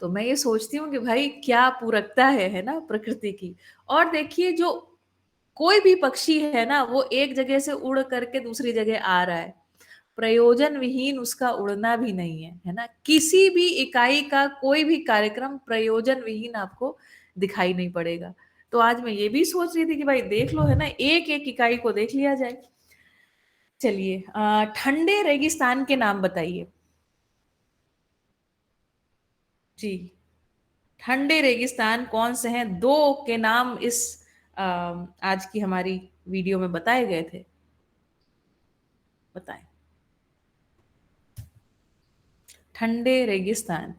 तो मैं ये सोचती हूँ कि भाई क्या पूरकता है ना, प्रकृति की। और देखिए, जो कोई भी पक्षी है ना, वो एक जगह से उड़ करके दूसरी जगह आ रहा है, प्रयोजन विहीन उसका उड़ना भी नहीं है ना। किसी भी इकाई का कोई भी कार्यक्रम प्रयोजन विहीन आपको दिखाई नहीं पड़ेगा। तो आज मैं ये भी सोच रही थी कि भाई देख लो, है ना, एक एक इकाई को देख लिया जाए। चलिए, ठंडे रेगिस्तान के नाम बताइए जी। ठंडे रेगिस्तान कौन से हैं? 2 के नाम इस आज की हमारी वीडियो में बताए गए थे, बताएं। ठंडे रेगिस्तान,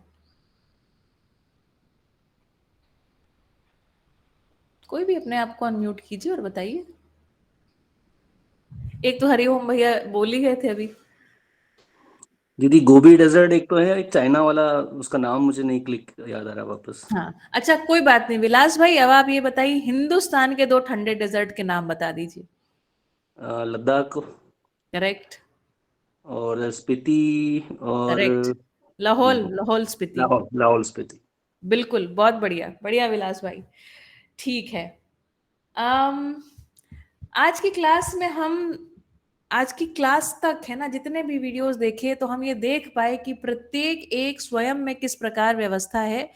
कोई भी अपने आप को अनम्यूट कीजिए और बताइए। एक तो हरिओम भैया बोल ही गए थे अभी। दीदी गोबी डेजर्ट एक तो है, एक चाइना वाला, उसका नाम मुझे नहीं क्लिक याद आ रहा वापस। हाँ, अच्छा कोई बात नहीं। विलास भाई, अब आप ये बताइए हिंदुस्तान के 2 ठंडे डेजर्ट के नाम बता दीजिए। लद्दाख करेक्ट। और स्पीति और करेक्ट, लाहौल स्पीति। लाहौल लाहौल स्पीति। बिल्कुल, बहुत बढ़िया बढ़िया विलास भाई। ठीक है। अम आज की क्लास में हम, आज की क्लास तक, है ना, जितने भी वीडियोस देखे तो हम ये देख पाए कि प्रत्येक एक स्वयं में किस प्रकार व्यवस्था है,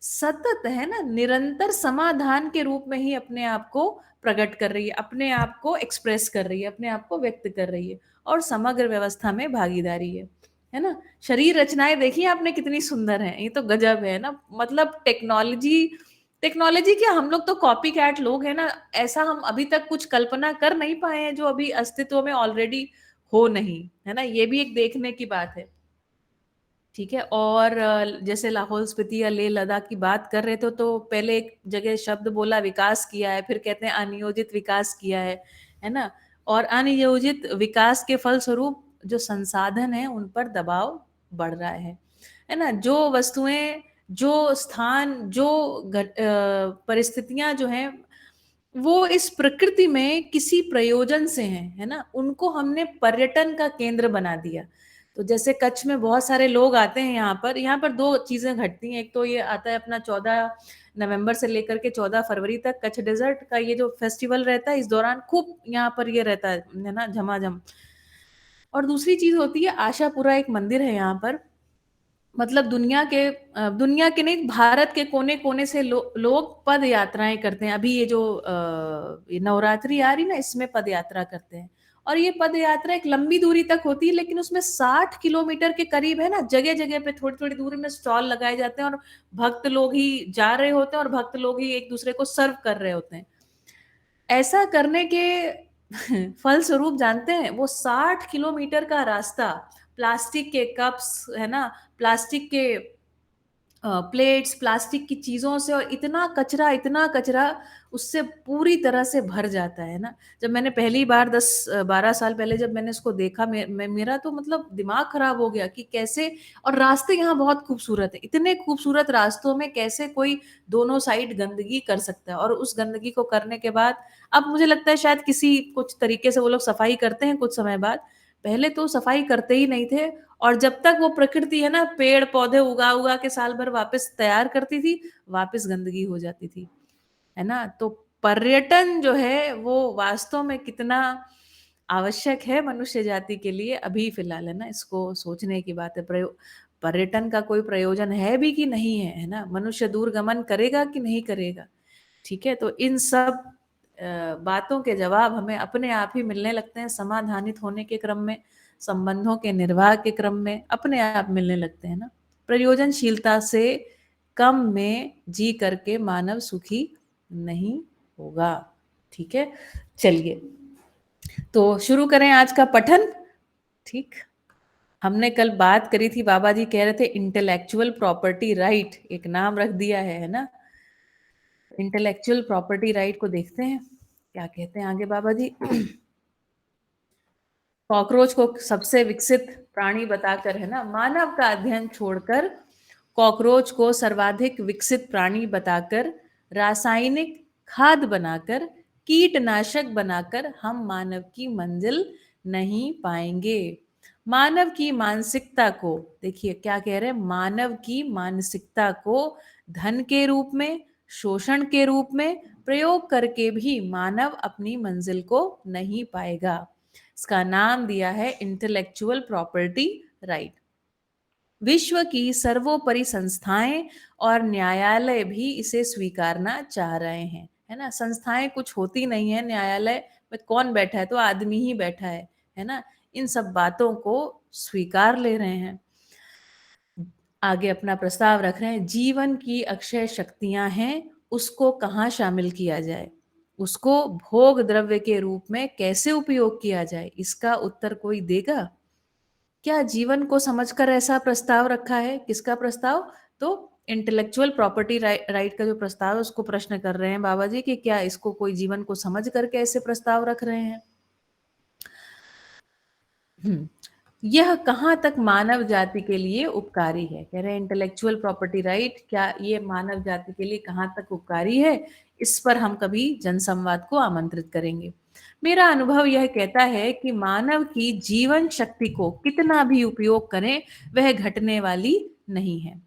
सतत, है ना, निरंतर समाधान के रूप में ही अपने आप को प्रकट कर रही है, अपने आप को एक्सप्रेस कर रही है, अपने आप को व्यक्त कर रही है, और समग्र व्यवस्था में भागीदारी है ना। शरीर रचनाएं देखिए आपने कितनी सुंदर है, ये तो गजब है ना। मतलब टेक्नोलॉजी, टेक्नोलॉजी क्या, हम लोग तो कॉपी कैट लोग हैं ना। ऐसा हम अभी तक कुछ कल्पना कर नहीं पाए हैं जो अभी अस्तित्व में ऑलरेडी हो नहीं, है ना। ये भी एक देखने की बात है। ठीक है। और जैसे लाहौल स्पीति या लेह लद्दाख की बात कर रहे थे, तो पहले एक जगह शब्द बोला विकास किया है, फिर कहते हैं अनियोजित विकास किया है ना। और अनियोजित विकास के फलस्वरूप जो संसाधन है उन पर दबाव बढ़ रहा है ना। जो वस्तुएं, जो स्थान, जो परिस्थितियां जो हैं, वो इस प्रकृति में किसी प्रयोजन से हैं, है ना, उनको हमने पर्यटन का केंद्र बना दिया। तो जैसे कच्छ में बहुत सारे लोग आते हैं यहाँ पर 2 चीजें घटती हैं। एक तो ये आता है अपना 14 नवंबर से लेकर के 14 फरवरी तक कच्छ डेजर्ट का ये जो फेस्टिवल रहता है, इस दौरान खूब यहाँ पर ये रहता है ना, झमाझम। और दूसरी चीज होती है आशापुरा, एक मंदिर है यहाँ पर, मतलब दुनिया के नहीं, भारत के कोने कोने से लोग पद यात्राएं करते हैं। अभी ये जो ये नवरात्रि आ रही ना, इसमें पद यात्रा करते हैं। और ये पद यात्रा एक लंबी दूरी तक होती है, लेकिन उसमें 60 किलोमीटर के करीब है ना, जगह जगह पे थोड़ी थोड़ी दूरी में स्टॉल लगाए जाते हैं और भक्त लोग ही जा रहे होते हैं और भक्त लोग ही एक दूसरे को सर्व कर रहे होते हैं। ऐसा करने के फलस्वरूप जानते हैं, वो 60 किलोमीटर का रास्ता प्लास्टिक के कप्स है ना, प्लास्टिक के प्लेट्स, प्लास्टिक की चीजों से, और इतना कचरा उससे पूरी तरह से भर जाता है ना। जब मैंने पहली बार 10-12 साल पहले जब मैंने इसको देखा, मेरा तो मतलब दिमाग खराब हो गया कि कैसे। और रास्ते यहाँ बहुत खूबसूरत है, इतने खूबसूरत रास्तों में कैसे कोई दोनों साइड गंदगी कर सकता है। और उस गंदगी को करने के बाद अब मुझे लगता है शायद किसी कुछ तरीके से वो लोग सफाई करते हैं कुछ समय बाद, पहले तो सफाई करते ही नहीं थे। और जब तक वो प्रकृति है ना, पेड़ पौधे उगा उगा के साल भर वापस तैयार करती थी, वापस गंदगी हो जाती थी, है ना। तो पर्यटन जो है वो वास्तव में कितना आवश्यक है मनुष्य जाति के लिए, अभी फिलहाल है ना, इसको सोचने की बात है। पर्यटन का कोई प्रयोजन है भी कि नहीं है ना, मनुष्य दूर गमन करेगा कि नहीं करेगा। ठीक है, तो इन सब बातों के जवाब हमें अपने आप ही मिलने लगते हैं, समाधानित होने के क्रम में, संबंधों के निर्वाह के क्रम में अपने आप मिलने लगते हैं ना। प्रयोजनशीलता से कम में जी करके मानव सुखी नहीं होगा। ठीक है, चलिए तो शुरू करें आज का पठन। ठीक, हमने कल बात करी थी, बाबा जी कह रहे थे इंटेलेक्चुअल प्रॉपर्टी राइट, एक नाम रख दिया है ना। इंटेलेक्चुअल प्रॉपर्टी राइट को देखते हैं क्या कहते हैं आगे बाबा जी। कॉकरोच को सबसे विकसित प्राणी बताकर, है ना, मानव का अध्ययन छोड़कर कॉकरोच को सर्वाधिक विकसित प्राणी बताकर, रासायनिक खाद बनाकर, कीटनाशक बनाकर हम मानव की मंजिल नहीं पाएंगे। मानव की मानसिकता को देखिए क्या कह रहे हैं, मानव की मानसिकता को धन के रूप में, शोषण के रूप में प्रयोग करके भी मानव अपनी मंजिल को नहीं पाएगा। इसका नाम दिया है इंटेलेक्चुअल प्रॉपर्टी राइट। विश्व की सर्वोपरि संस्थाएं और न्यायालय भी इसे स्वीकारना चाह रहे हैं, है ना। संस्थाएं कुछ होती नहीं है, न्यायालय में कौन बैठा है, तो आदमी ही बैठा है ना। इन सब बातों को स्वीकार ले रहे हैं। आगे अपना प्रस्ताव रख रहे हैं, जीवन की अक्षय शक्तियां हैं, उसको कहाँ शामिल किया जाए, उसको भोग द्रव्य के रूप में कैसे उपयोग किया जाए, इसका उत्तर कोई देगा क्या? जीवन को समझकर ऐसा प्रस्ताव रखा है। किसका प्रस्ताव? तो इंटेलेक्चुअल प्रॉपर्टी राइट का जो प्रस्ताव है उसको प्रश्न कर रहे हैं बाबा जी कि क्या इसको कोई जीवन को समझ करके ऐसे प्रस्ताव रख रहे हैं। यह कहाँ तक मानव जाति के लिए उपकारी है, कह रहे हैं इंटेलेक्चुअल प्रॉपर्टी राइट, क्या ये मानव जाति के लिए कहाँ तक उपकारी है, इस पर हम कभी जनसंवाद को आमंत्रित करेंगे। मेरा अनुभव यह कहता है कि मानव की जीवन शक्ति को कितना भी उपयोग करें वह घटने वाली नहीं है।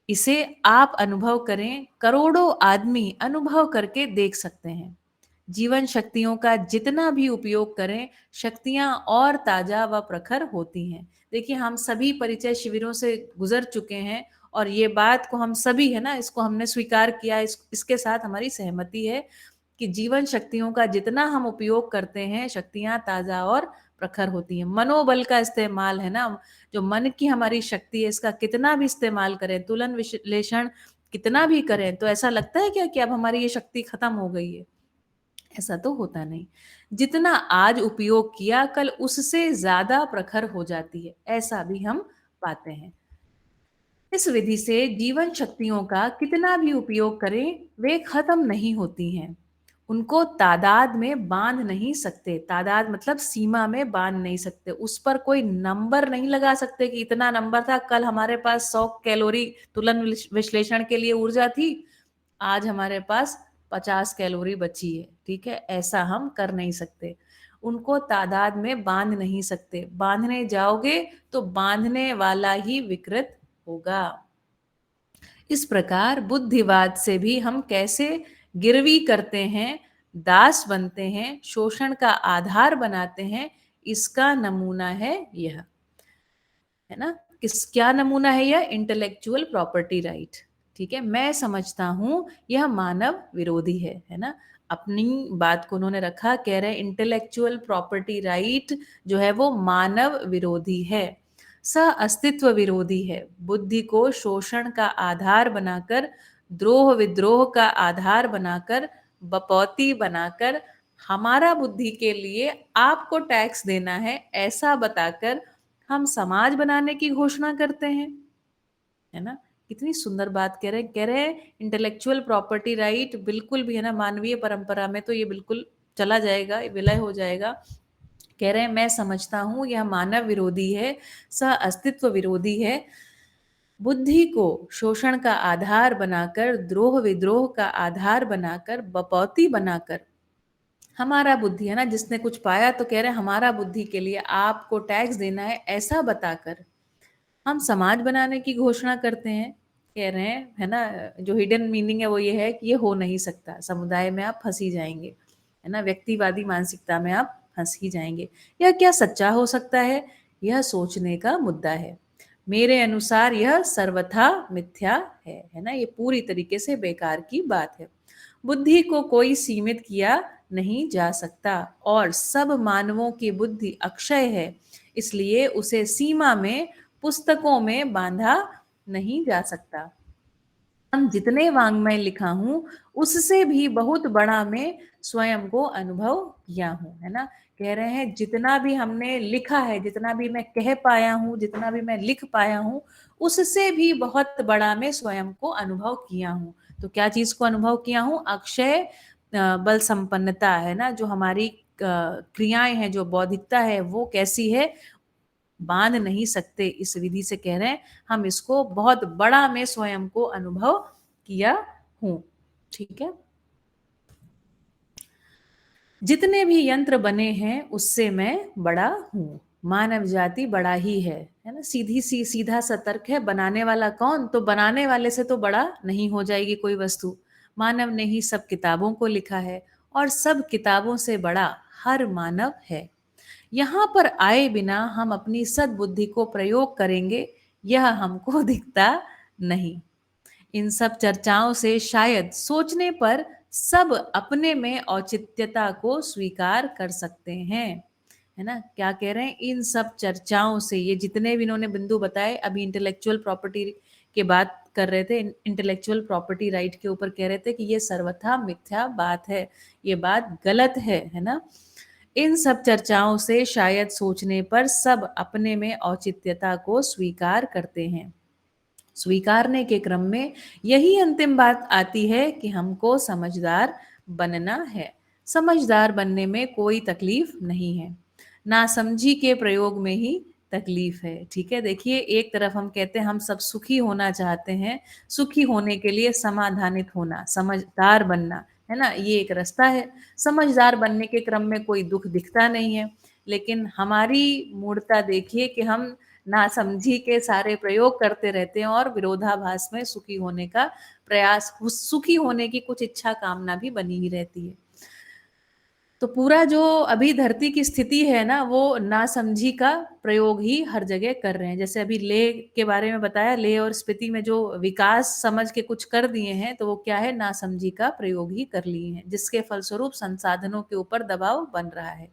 इसे आप अनुभव करें, करोड़ों आदमी अनुभव करके देख सकते हैं। जीवन शक्तियों का जितना भी उपयोग करें, शक्तियां और ताजा व प्रखर होती हैं। देखिए हम सभी परिचय शिविरों से गुजर चुके हैं और ये बात को हम सभी, है ना, इसको हमने स्वीकार किया, इसके साथ हमारी सहमति है कि जीवन शक्तियों का जितना हम उपयोग करते हैं, शक्तियां ताजा और प्रखर होती हैं। मनोबल का इस्तेमाल, है ना, जो मन की हमारी शक्ति है, इसका कितना भी इस्तेमाल करें, तुलन विश्लेषण कितना भी करें, तो ऐसा लगता है क्या कि अब हमारी ये शक्ति खत्म हो गई है? ऐसा तो होता नहीं। जितना आज उपयोग किया, कल उससे ज्यादा प्रखर हो जाती है, ऐसा भी हम पाते हैं। इस विधि से जीवन शक्तियों का कितना भी उपयोग करें, वे खत्म नहीं होती हैं। उनको तादाद में बांध नहीं सकते, तादाद मतलब सीमा में बांध नहीं सकते, उस पर कोई नंबर नहीं लगा सकते कि इतना नंबर था, कल हमारे पास 100 कैलोरी तुलन विश्लेषण के लिए ऊर्जा थी, आज हमारे पास 50 कैलोरी बची है। ठीक है, ऐसा हम कर नहीं सकते। उनको तादाद में बांध नहीं सकते। बांधने जाओगे तो बांधने वाला ही विकृत होगा। इस प्रकार बुद्धिवाद से भी हम कैसे गिरवी करते हैं, दास बनते हैं, शोषण का आधार बनाते हैं, इसका नमूना है यह, है ना। क्या नमूना है यह? Intellectual property right. ठीक है, मैं समझता हूं यह मानव विरोधी है ना। अपनी बात को उन्होंने रखा, कह रहे इंटेलेक्चुअल प्रॉपर्टी राइट जो है वो मानव विरोधी है, सह अस्तित्व विरोधी है। बुद्धि को शोषण का आधार बनाकर, द्रोह विद्रोह का आधार बनाकर, बपौती बनाकर, हमारा बुद्धि के लिए आपको टैक्स देना है ऐसा बताकर हम समाज बनाने की घोषणा करते हैं, है ना। कितनी सुंदर बात कह रहे हैं इंटेलेक्चुअल प्रॉपर्टी राइट बिल्कुल भी, है ना, मानवीय परंपरा में तो ये बिल्कुल चला जाएगा, विलय हो जाएगा। कह रहे हैं मैं समझता हूं यह मानव विरोधी है, सह अस्तित्व विरोधी है। बुद्धि को शोषण का आधार बनाकर, द्रोह विद्रोह का आधार बनाकर, बपौती बनाकर, हमारा बुद्धि, है ना, जिसने कुछ पाया तो कह रहे हैं हमारा बुद्धि के लिए आपको टैक्स देना है ऐसा बताकर हम समाज बनाने की घोषणा करते हैं। कह रहे हैं, है ना, जो हिडन मीनिंग है वो ये है कि ये हो नहीं सकता, समुदाय में आप फंसी जाएंगे, है ना, व्यक्तिवादी मानसिकता में आप फंस ही जाएंगे। यह क्या सच्चा हो सकता है? यह सोचने का मुद्दा है। मेरे अनुसार यह सर्वथा मिथ्या है ना, ये पूरी तरीके से बेकार की बात है। बुद्धि को कोई सीमित किया नहीं जा सकता और सब मानवों की बुद्धि अक्षय है, इसलिए उसे सीमा में, पुस्तकों में बांधा नहीं जा सकता। हम जितने वाङ्मय लिखा हूं उससे भी बहुत बड़ा मैं स्वयं को अनुभव किया हूं, है ना। कह रहे हैं जितना भी हमने लिखा है, जितना भी मैं कह पाया हूं, जितना भी मैं लिख पाया हूं, उससे भी बहुत बड़ा मैं स्वयं को अनुभव किया हूं। तो क्या चीज को अनुभव किया हूं? अक्षय बल संपन्नता, है ना, जो हमारी क्रियाएं हैं, जो बौद्धिकता है वो कैसी है, बांध नहीं सकते इस विधि से। कह रहे हैं हम इसको बहुत बड़ा मैं स्वयं को अनुभव किया हूं। ठीक है, जितने भी यंत्र बने हैं उससे मैं बड़ा हूं, मानव जाति बड़ा ही है ना। सीधा सतर्क है। बनाने वाला कौन? तो बनाने वाले से तो बड़ा नहीं हो जाएगी कोई वस्तु। मानव ने ही सब किताबों को लिखा है और सब किताबों से बड़ा हर मानव है। यहाँ पर आए बिना हम अपनी सद्बुद्धि को प्रयोग करेंगे, यह हमको दिखता नहीं। इन सब चर्चाओं से शायद सोचने पर सब अपने में औचित्यता को स्वीकार कर सकते हैं, है ना। क्या कह रहे हैं? इन सब चर्चाओं से, ये जितने भी इन्होंने बिंदु बताए, अभी इंटेलेक्चुअल प्रॉपर्टी के बात कर रहे थे, इंटेलेक्चुअल प्रॉपर्टी राइट के ऊपर कह रहे थे कि ये सर्वथा मिथ्या बात है, ये बात गलत है ना। इन सब चर्चाओं से शायद सोचने पर सब अपने में औचित्यता को स्वीकार करते हैं। स्वीकारने के क्रम में यही अंतिम बात आती है कि हमको समझदार बनना है। समझदार बनने में कोई तकलीफ नहीं है, नासमझी के प्रयोग में ही तकलीफ है। ठीक है, देखिए, एक तरफ हम कहते हैं हम सब सुखी होना चाहते हैं, सुखी होने के लिए समाधानित होना, समझदार बनना, है ना, ये एक रास्ता है। समझदार बनने के क्रम में कोई दुख दिखता नहीं है, लेकिन हमारी मूर्खता देखिए कि हम नासमझी के सारे प्रयोग करते रहते हैं और विरोधाभास में सुखी होने का प्रयास, सुखी होने की कुछ इच्छा कामना भी बनी ही रहती है। तो पूरा जो अभी धरती की स्थिति है ना, वो नासमझी का प्रयोग ही हर जगह कर रहे हैं। जैसे अभी लेह के बारे में बताया, लेह और स्पीति में जो विकास समझ के कुछ कर दिए हैं, तो वो क्या है? नासमझी का प्रयोग ही कर लिए हैं, जिसके फलस्वरूप संसाधनों के ऊपर दबाव बन रहा है।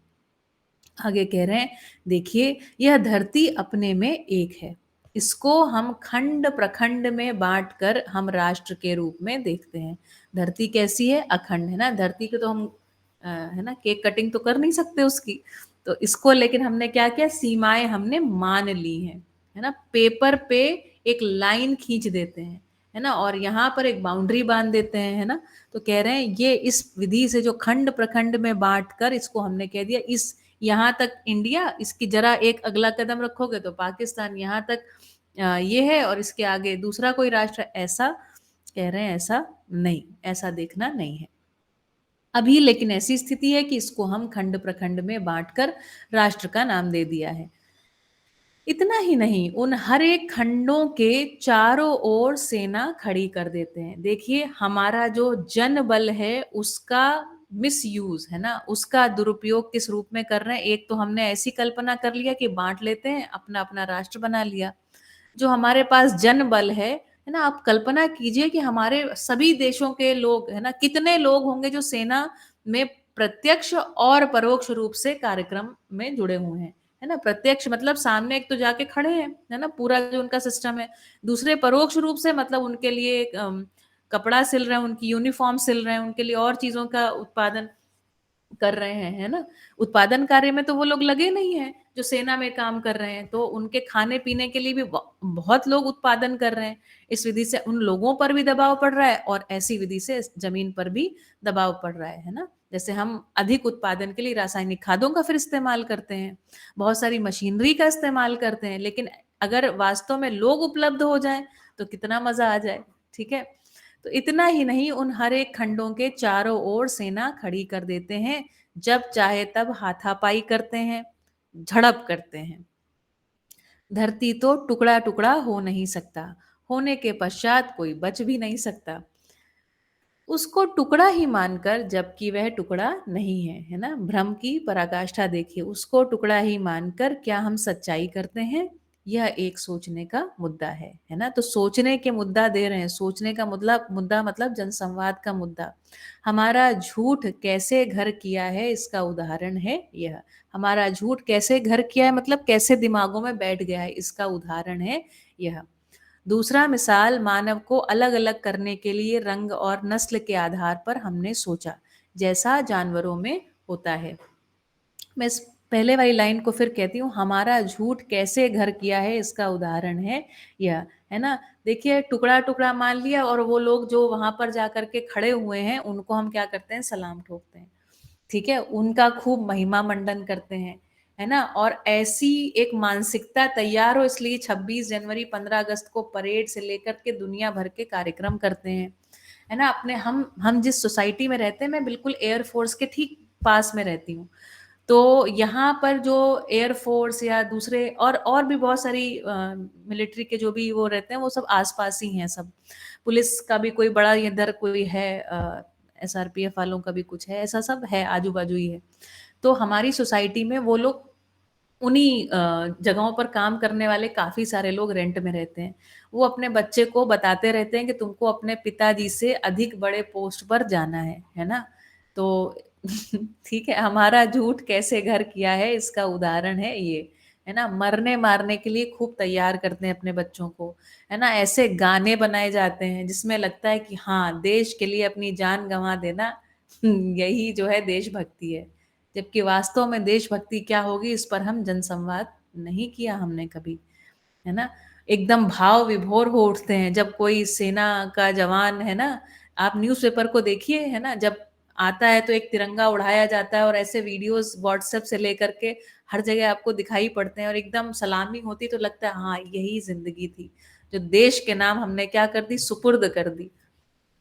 आगे कह रहे हैं, देखिए, यह धरती अपने में एक है, इसको हम खंड प्रखंड में बांटकर हम राष्ट्र के रूप में देखते हैं। धरती कैसी है? अखंड, है ना। धरती के तो हम है ना, केक कटिंग तो कर नहीं सकते उसकी, तो इसको लेकिन हमने क्या किया? सीमाएं हमने मान ली हैं, है ना। पेपर पे एक लाइन खींच देते हैं, है ना, और यहाँ पर एक बाउंड्री बांध देते हैं, है ना। तो कह रहे हैं ये इस विधि से जो खंड प्रखंड में बांटकर इसको हमने कह दिया, इस यहाँ तक इंडिया, इसकी जरा एक अगला कदम रखोगे तो पाकिस्तान, यहाँ तक ये है और इसके आगे दूसरा कोई राष्ट्र, ऐसा कह रहे हैं, ऐसा नहीं, ऐसा देखना नहीं है। अभी लेकिन ऐसी स्थिति है कि इसको हम खंड प्रखंड में बांटकर राष्ट्र का नाम दे दिया है। इतना ही नहीं, उन हर एक खंडों के चारों ओर सेना खड़ी कर देते हैं। देखिए हमारा जो जन बल है उसका मिसयूज है ना, उसका दुरुपयोग किस रूप में कर रहे हैं। एक तो हमने ऐसी कल्पना कर लिया कि बांट लेते हैं, अपना अपना राष्ट्र बना लिया। जो हमारे पास जन बल है ना, आप कल्पना कीजिए कि हमारे सभी देशों के लोग है ना, कितने लोग होंगे जो सेना में प्रत्यक्ष और परोक्ष रूप से कार्यक्रम में जुड़े हुए हैं, है ना। प्रत्यक्ष मतलब सामने एक तो जाके खड़े हैं, है ना, पूरा जो उनका सिस्टम है। दूसरे परोक्ष रूप से मतलब उनके लिए कपड़ा सिल रहे हैं, उनकी यूनिफॉर्म सिल रहे हैं, उनके लिए और चीजों का उत्पादन कर रहे हैं, है ना। उत्पादन कार्य में तो वो लोग लगे नहीं हैं जो सेना में काम कर रहे हैं, तो उनके खाने पीने के लिए भी बहुत लोग उत्पादन कर रहे हैं। इस विधि से उन लोगों पर भी दबाव पड़ रहा है और ऐसी विधि से जमीन पर भी दबाव पड़ रहा है ना। जैसे हम अधिक उत्पादन के लिए रासायनिक खादों का फिर इस्तेमाल करते हैं, बहुत सारी मशीनरी का इस्तेमाल करते हैं, लेकिन अगर वास्तव में लोग उपलब्ध हो जाएं तो कितना मजा आ जाए। ठीक है, तो इतना ही नहीं, उन हर एक खंडों के चारों ओर सेना खड़ी कर देते हैं, जब चाहे तब हाथापाई करते हैं, झड़प करते हैं। धरती तो टुकड़ा टुकड़ा हो नहीं सकता, होने के पश्चात कोई बच भी नहीं सकता उसको टुकड़ा ही मानकर, जबकि वह टुकड़ा नहीं है ना। भ्रम की पराकाष्ठा देखिए, उसको टुकड़ा ही मानकर क्या हम सच्चाई करते हैं, यह एक सोचने का मुद्दा है ना। तो सोचने के मुद्दा दे रहे हैं, सोचने का मुद्दा मतलब जनसंवाद का मुद्दा। हमारा झूठ कैसे घर किया है इसका उदाहरण है यह। हमारा झूठ कैसे घर किया है मतलब कैसे दिमागों में बैठ गया है, इसका उदाहरण है यह। दूसरा मिसाल, मानव को अलग अलग करने के लिए रंग और नस्ल के आधार पर हमने सोचा, जैसा जानवरों में होता है। मैं इस पहले वाली लाइन को फिर कहती हूँ, हमारा झूठ कैसे घर किया है इसका उदाहरण है यह, है ना। देखिए टुकड़ा टुकड़ा मान लिया और वो लोग जो वहां पर जाकर के खड़े हुए हैं उनको हम क्या करते हैं, सलाम ठोकते हैं। ठीक है, उनका खूब महिमा मंडन करते हैं, है ना। और ऐसी एक मानसिकता तैयार हो इसलिए 26 जनवरी 15 अगस्त को परेड से लेकर के दुनिया भर के कार्यक्रम करते हैं, है ना। अपने हम जिस सोसाइटी में रहते हैं, मैं बिल्कुल एयरफोर्स के ठीक पास में रहती हूँ, तो यहाँ पर जो एयरफोर्स या दूसरे और भी बहुत सारी मिलिट्री के जो भी वो रहते हैं वो सब आसपास ही हैं सब। पुलिस का भी कोई बड़ा इधर कोई है, SRPF वालों का भी कुछ है, ऐसा सब है, आजू बाजू ही है। तो हमारी सोसाइटी में वो लोग उन्हीं जगहों पर काम करने वाले काफी सारे लोग रेंट में रहते हैं। वो अपने बच्चे को बताते रहते हैं कि तुमको अपने पिताजी से अधिक बड़े पोस्ट पर जाना है ना। तो ठीक है, हमारा झूठ कैसे घर किया है इसका उदाहरण है ये, है ना। मरने मारने के लिए खूब तैयार करते हैं अपने बच्चों को, है ना। ऐसे गाने बनाए जाते हैं जिसमें लगता है कि हाँ, देश के लिए अपनी जान गंवा देना यही जो है देशभक्ति है। जबकि वास्तव में देशभक्ति क्या होगी इस पर हम जनसंवाद नहीं किया हमने कभी, है ना। एकदम भाव विभोर हो उठते हैं जब कोई सेना का जवान, है ना, आप न्यूज़पेपर को देखिए, है ना, जब आता है तो एक तिरंगा उड़ाया जाता है और ऐसे वीडियोस व्हाट्सएप से लेकर के हर जगह आपको दिखाई पड़ते हैं और एकदम सलामी होती तो लगता है हाँ यही जिंदगी थी जो देश के नाम हमने क्या कर दी, सुपुर्द कर दी।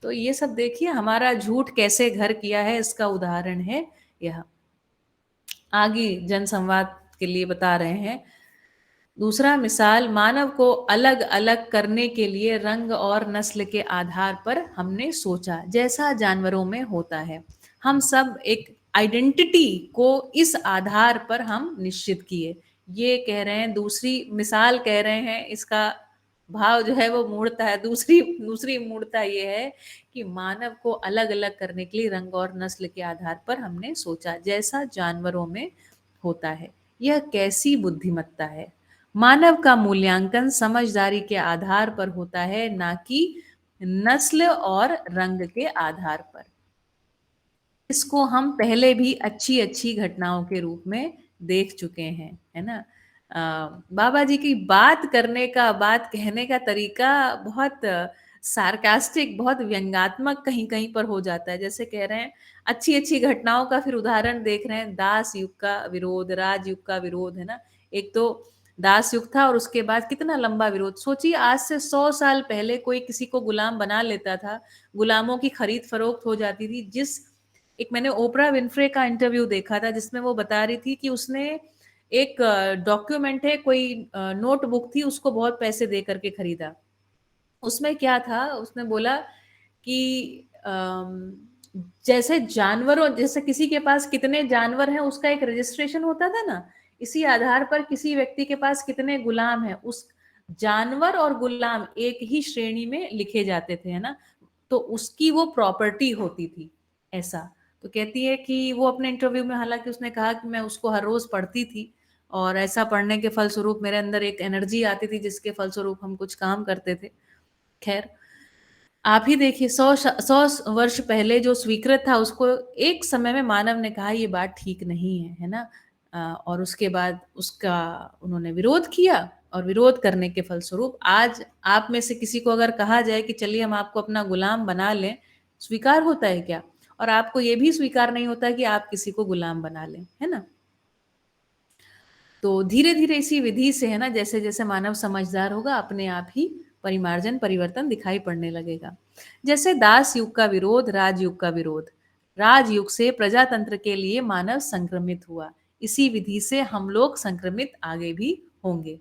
तो ये सब देखिए, हमारा झूठ कैसे घर किया है इसका उदाहरण है यह। आगे जनसंवाद के लिए बता रहे हैं, दूसरा मिसाल, मानव को अलग अलग करने के लिए रंग और नस्ल के आधार पर हमने सोचा, जैसा जानवरों में होता है। हम सब एक आइडेंटिटी को इस आधार पर हम निश्चित किए, ये कह रहे हैं। दूसरी मिसाल कह रहे हैं, इसका भाव जो है वो मूर्ता है। दूसरी दूसरी मूर्ता ये है कि मानव को अलग अलग करने के लिए रंग और नस्ल के आधार पर हमने सोचा, जैसा जानवरों में होता है। यह कैसी बुद्धिमत्ता है। मानव का मूल्यांकन समझदारी के आधार पर होता है, ना कि नस्ल और रंग के आधार पर। इसको हम पहले भी अच्छी अच्छी घटनाओं के रूप में देख चुके हैं, है ना। बाबा जी की बात करने का, बात कहने का तरीका बहुत सार्कास्टिक, बहुत व्यंग्यात्मक कहीं कहीं पर हो जाता है। जैसे कह रहे हैं अच्छी अच्छी घटनाओं का फिर उदाहरण देख रहे हैं, दास युग का विरोध, राज युग का विरोध, है ना। एक तो दास युग था और उसके बाद कितना लंबा विरोध। सोचिए आज से 100 साल पहले कोई किसी को गुलाम बना लेता था, गुलामों की खरीद फरोख्त हो जाती थी। जिस एक मैंने ओपरा विनफ्रे का इंटरव्यू देखा था जिसमें वो बता रही थी कि उसने एक डॉक्यूमेंट है, कोई नोटबुक थी, उसको बहुत पैसे दे करके खरीदा। उसमें क्या था, उसने बोला कि जैसे जानवरों, जैसे किसी के पास कितने जानवर हैं उसका एक रजिस्ट्रेशन होता था ना, इसी आधार पर किसी व्यक्ति के पास कितने गुलाम हैं, उस जानवर और गुलाम एक ही श्रेणी में लिखे जाते थे, है ना, तो उसकी वो प्रॉपर्टी होती थी, ऐसा। तो कहती है कि वो अपने इंटरव्यू में, हालांकि उसने कहा कि मैं उसको हर रोज पढ़ती थी और ऐसा पढ़ने के फलस्वरूप मेरे अंदर एक एनर्जी आती थी जिसके फलस्वरूप हम कुछ काम करते थे। खैर, आप ही देखिए, 100 वर्ष पहले जो स्वीकृत था उसको एक समय में मानव ने कहा ये बात ठीक नहीं है ना। और उसके बाद उसका उन्होंने विरोध किया, और विरोध करने के फलस्वरूप आज आप में से किसी को अगर कहा जाए कि चलिए हम आपको अपना गुलाम बना लें, स्वीकार होता है क्या? और आपको ये भी स्वीकार नहीं होता कि आप किसी को गुलाम बना लें, है ना। तो धीरे धीरे इसी विधि से, है ना, जैसे जैसे मानव समझदार होगा अपने आप ही परिमार्जन परिवर्तन दिखाई पड़ने लगेगा। जैसे दास युग का विरोध, राजयुग का विरोध, राजयुग से प्रजातंत्र के लिए मानव संक्रमित हुआ, इसी विधि से हम लोग संक्रमित आगे भी होंगे।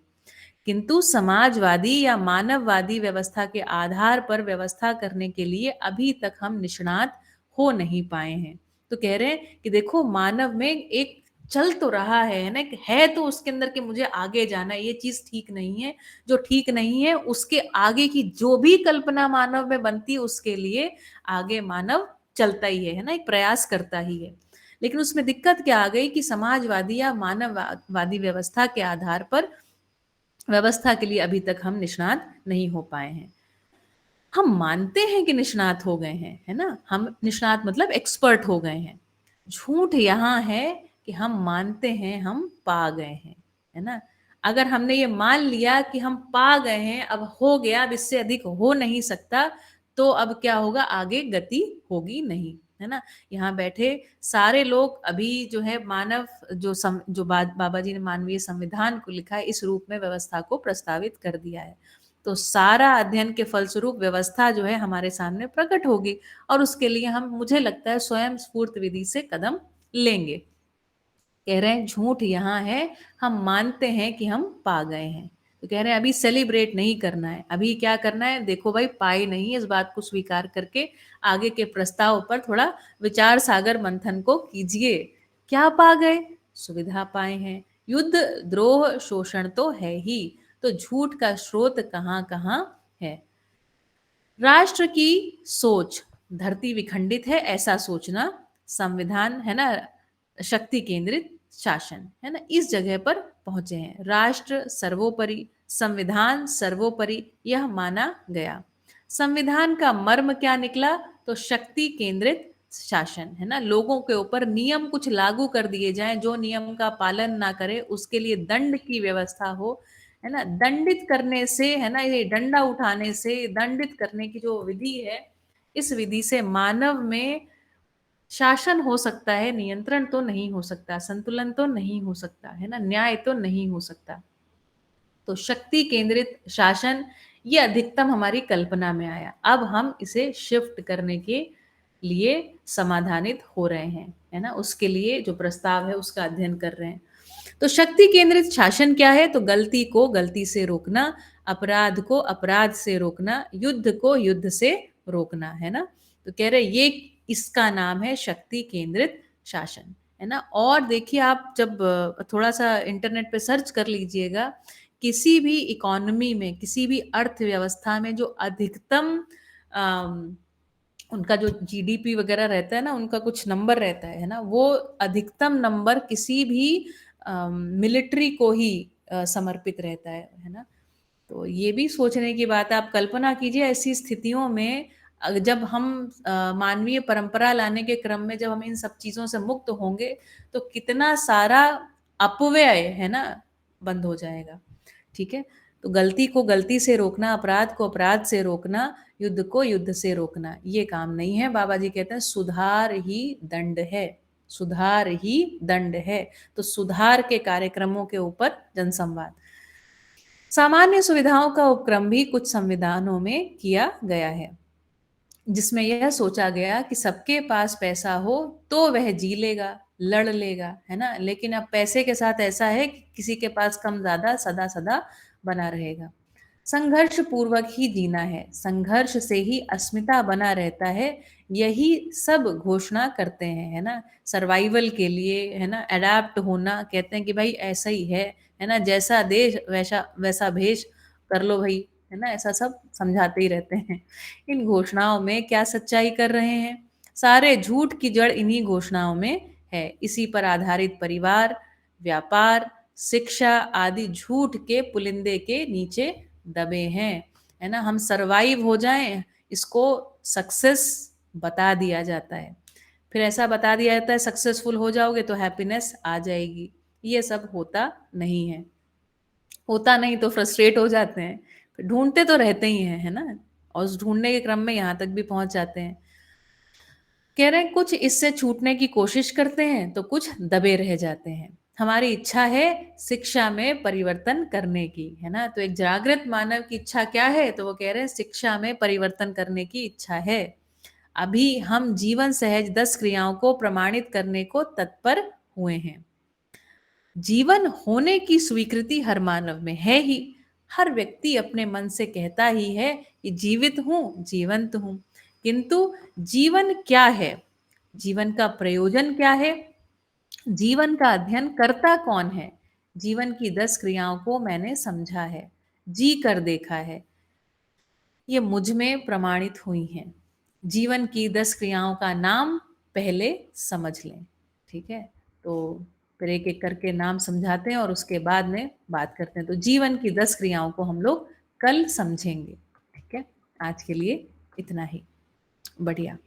किंतु समाजवादी या मानववादी व्यवस्था के आधार पर व्यवस्था करने के लिए अभी तक हम निष्णात हो नहीं पाए हैं। तो कह रहे हैं कि देखो, मानव में एक चल तो रहा है ना, है तो उसके अंदर कि मुझे आगे जाना है, ये चीज ठीक नहीं है, जो ठीक नहीं है उसके आगे की जो भी कल्पना मानव में बनती है उसके लिए आगे मानव चलता ही है ना, एक प्रयास करता ही है। लेकिन उसमें दिक्कत क्या आ गई कि समाजवादी या मानववादी व्यवस्था के आधार पर व्यवस्था के लिए अभी तक हम निष्णात नहीं हो पाए हैं। हम मानते हैं कि निष्णात हो गए हैं, है ना, हम निष्णात मतलब एक्सपर्ट हो गए हैं। झूठ यहाँ है कि हम मानते हैं हम पा गए हैं, है ना। अगर हमने ये मान लिया कि हम पा गए हैं, अब हो गया, अब इससे अधिक हो नहीं सकता, तो अब क्या होगा, आगे गति होगी नहीं, है ना। यहाँ बैठे सारे लोग अभी जो है मानव जो बाबा जी ने मानवीय संविधान को लिखा है, इस रूप में व्यवस्था को प्रस्तावित कर दिया है। तो सारा अध्ययन के फलस्वरूप व्यवस्था जो है हमारे सामने प्रकट होगी, और उसके लिए हम, मुझे लगता है, स्वयं स्फूर्त विधि से कदम लेंगे। कह रहे हैं झूठ यहाँ है, हम मानते हैं कि हम पा गए हैं। तो कह रहे हैं अभी सेलिब्रेट नहीं करना है, अभी क्या करना है, देखो भाई पाए नहीं है, इस बात को स्वीकार करके आगे के प्रस्ताव पर थोड़ा विचार सागर मंथन को कीजिए। क्या पा गए? सुविधा पाए हैं, युद्ध द्रोह शोषण तो है ही, तो झूठ का स्रोत कहाँ कहाँ है। राष्ट्र की सोच, धरती विखंडित है ऐसा सोचना, संविधान है ना, शक्ति केंद्रित शासन, है ना, इस जगह पर पहुंचे हैं। राष्ट्र सर्वोपरि, संविधान सर्वोपरि, यह माना गया। संविधान का मर्म क्या निकला? तो शक्ति केंद्रित शासन, है ना, लोगों के ऊपर नियम कुछ लागू कर दिए जाएं, जो नियम का पालन ना करे उसके लिए दंड की व्यवस्था हो, है ना। दंडित करने से, है ना, ये डंडा उठाने से दंडित करने की जो विधि है, इस विधि से मानव में शासन हो सकता है, नियंत्रण तो नहीं हो सकता, संतुलन तो नहीं हो सकता, है ना, न्याय तो नहीं हो सकता। तो शक्ति केंद्रित शासन ये अधिकतम हमारी कल्पना में आया, अब हम इसे शिफ्ट करने के लिए समाधानित हो रहे हैं, है ना, उसके लिए जो प्रस्ताव है उसका अध्ययन कर रहे हैं। तो शक्ति केंद्रित शासन क्या है? तो गलती को गलती से रोकना, अपराध को अपराध से रोकना, युद्ध को युद्ध से रोकना, है ना। तो कह रहे ये इसका नाम है शक्ति केंद्रित शासन, है ना। और देखिए, आप जब थोड़ा सा इंटरनेट पे सर्च कर लीजिएगा, किसी भी इकोनॉमी में, किसी भी अर्थव्यवस्था में जो अधिकतम उनका जो जीडीपी वगैरह रहता है ना, उनका कुछ नंबर रहता है ना, वो अधिकतम नंबर किसी भी मिलिट्री को ही समर्पित रहता है ना। तो ये भी सोचने की बात है। आप कल्पना कीजिए ऐसी स्थितियों में जब हम मानवीय परंपरा लाने के क्रम में जब हम इन सब चीजों से मुक्त होंगे, तो कितना सारा अपव्यय है ना बंद हो जाएगा। ठीक है, तो गलती को गलती से रोकना, अपराध को अपराध से रोकना, युद्ध को युद्ध से रोकना, ये काम नहीं है। बाबा जी कहते हैं सुधार ही दंड है, सुधार ही दंड है। तो सुधार के कार्यक्रमों के ऊपर जनसंवाद। सामान्य सुविधाओं का उपक्रम भी कुछ संविधानों में किया गया है। जिसमें यह सोचा गया कि सबके पास पैसा हो तो वह जी लेगा, लड़ लेगा, है ना। लेकिन अब पैसे के साथ ऐसा है कि किसी के पास कम ज्यादा सदा सदा बना रहेगा। संघर्ष पूर्वक ही जीना है, संघर्ष से ही अस्मिता बना रहता है, यही सब घोषणा करते हैं, है ना। सर्वाइवल के लिए, है ना, अडेप्ट होना, कहते हैं कि भाई ऐसा ही है ना, जैसा देश वैसा वैसा भेष कर लो भाई, है ना, ऐसा सब समझाते ही रहते हैं। इन घोषणाओं में क्या सच्चाई कर रहे हैं? सारे झूठ की जड़ इन्हीं घोषणाओं में है। इसी पर आधारित परिवार, व्यापार, शिक्षा आदि झूठ के पुलिंदे के नीचे दबे हैं, है ना। हम सरवाइव हो जाएं, इसको सक्सेस बता दिया जाता है। फिर ऐसा बता दिया जाता है सक्सेसफुल हो जाओगे तो हैप्पीनेस आ जाएगी। ये सब होता नहीं है। होता नहीं तो फ्रस्ट्रेट हो जाते हैं, फिर ढूंढते तो रहते ही हैं, है ना। और उस ढूंढने के क्रम में यहाँ तक भी पहुंच जाते हैं। कह रहे हैं कुछ इससे छूटने की कोशिश करते हैं तो कुछ दबे रह जाते हैं। हमारी इच्छा है शिक्षा में परिवर्तन करने की, है ना। तो एक जागृत मानव की इच्छा क्या है? तो वो कह रहे हैं शिक्षा में परिवर्तन करने की इच्छा है। अभी हम जीवन सहज 10 क्रियाओं को प्रमाणित करने को तत्पर हुए हैं। जीवन होने की स्वीकृति हर मानव में है ही। हर व्यक्ति अपने मन से कहता ही है कि जीवित हूं, जीवंत हूं। किंतु जीवन क्या है? जीवन का प्रयोजन क्या है? जीवन का अध्ययन करता कौन है? जीवन की 10 क्रियाओं को मैंने समझा है, जी कर देखा है, ये मुझ में प्रमाणित हुई हैं। जीवन की 10 क्रियाओं का नाम पहले समझ लें, ठीक है। तो फिर एक एक करके नाम समझाते हैं और उसके बाद में बात करते हैं। तो जीवन की 10 क्रियाओं को हम लोग कल समझेंगे, ठीक है। आज के लिए इतना ही। बढ़िया।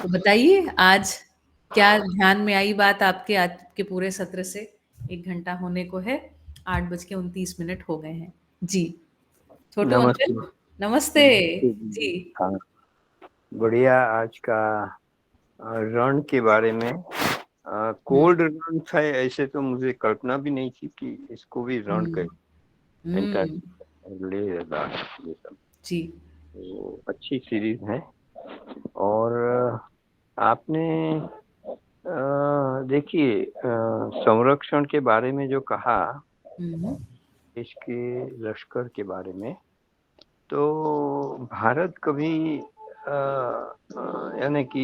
तो बताइए आज क्या ध्यान में आई बात आपके? आज के पूरे सत्र से 1 घंटा होने को है, 8:29 हो गए हैं जी। छोटू नमस्ते। अंकल नमस्ते जी। हाँ, बढ़िया। आज का रण के बारे में कोल्ड रण था, ऐसे तो मुझे कल्पना भी नहीं थी कि इसको भी रण कहे ले लद्दाख ये सब। जी तो अच्छी सीरीज है। और आपने देखिए संरक्षण के बारे में जो कहा, देश के लश्कर के बारे में, तो भारत कभी यानी कि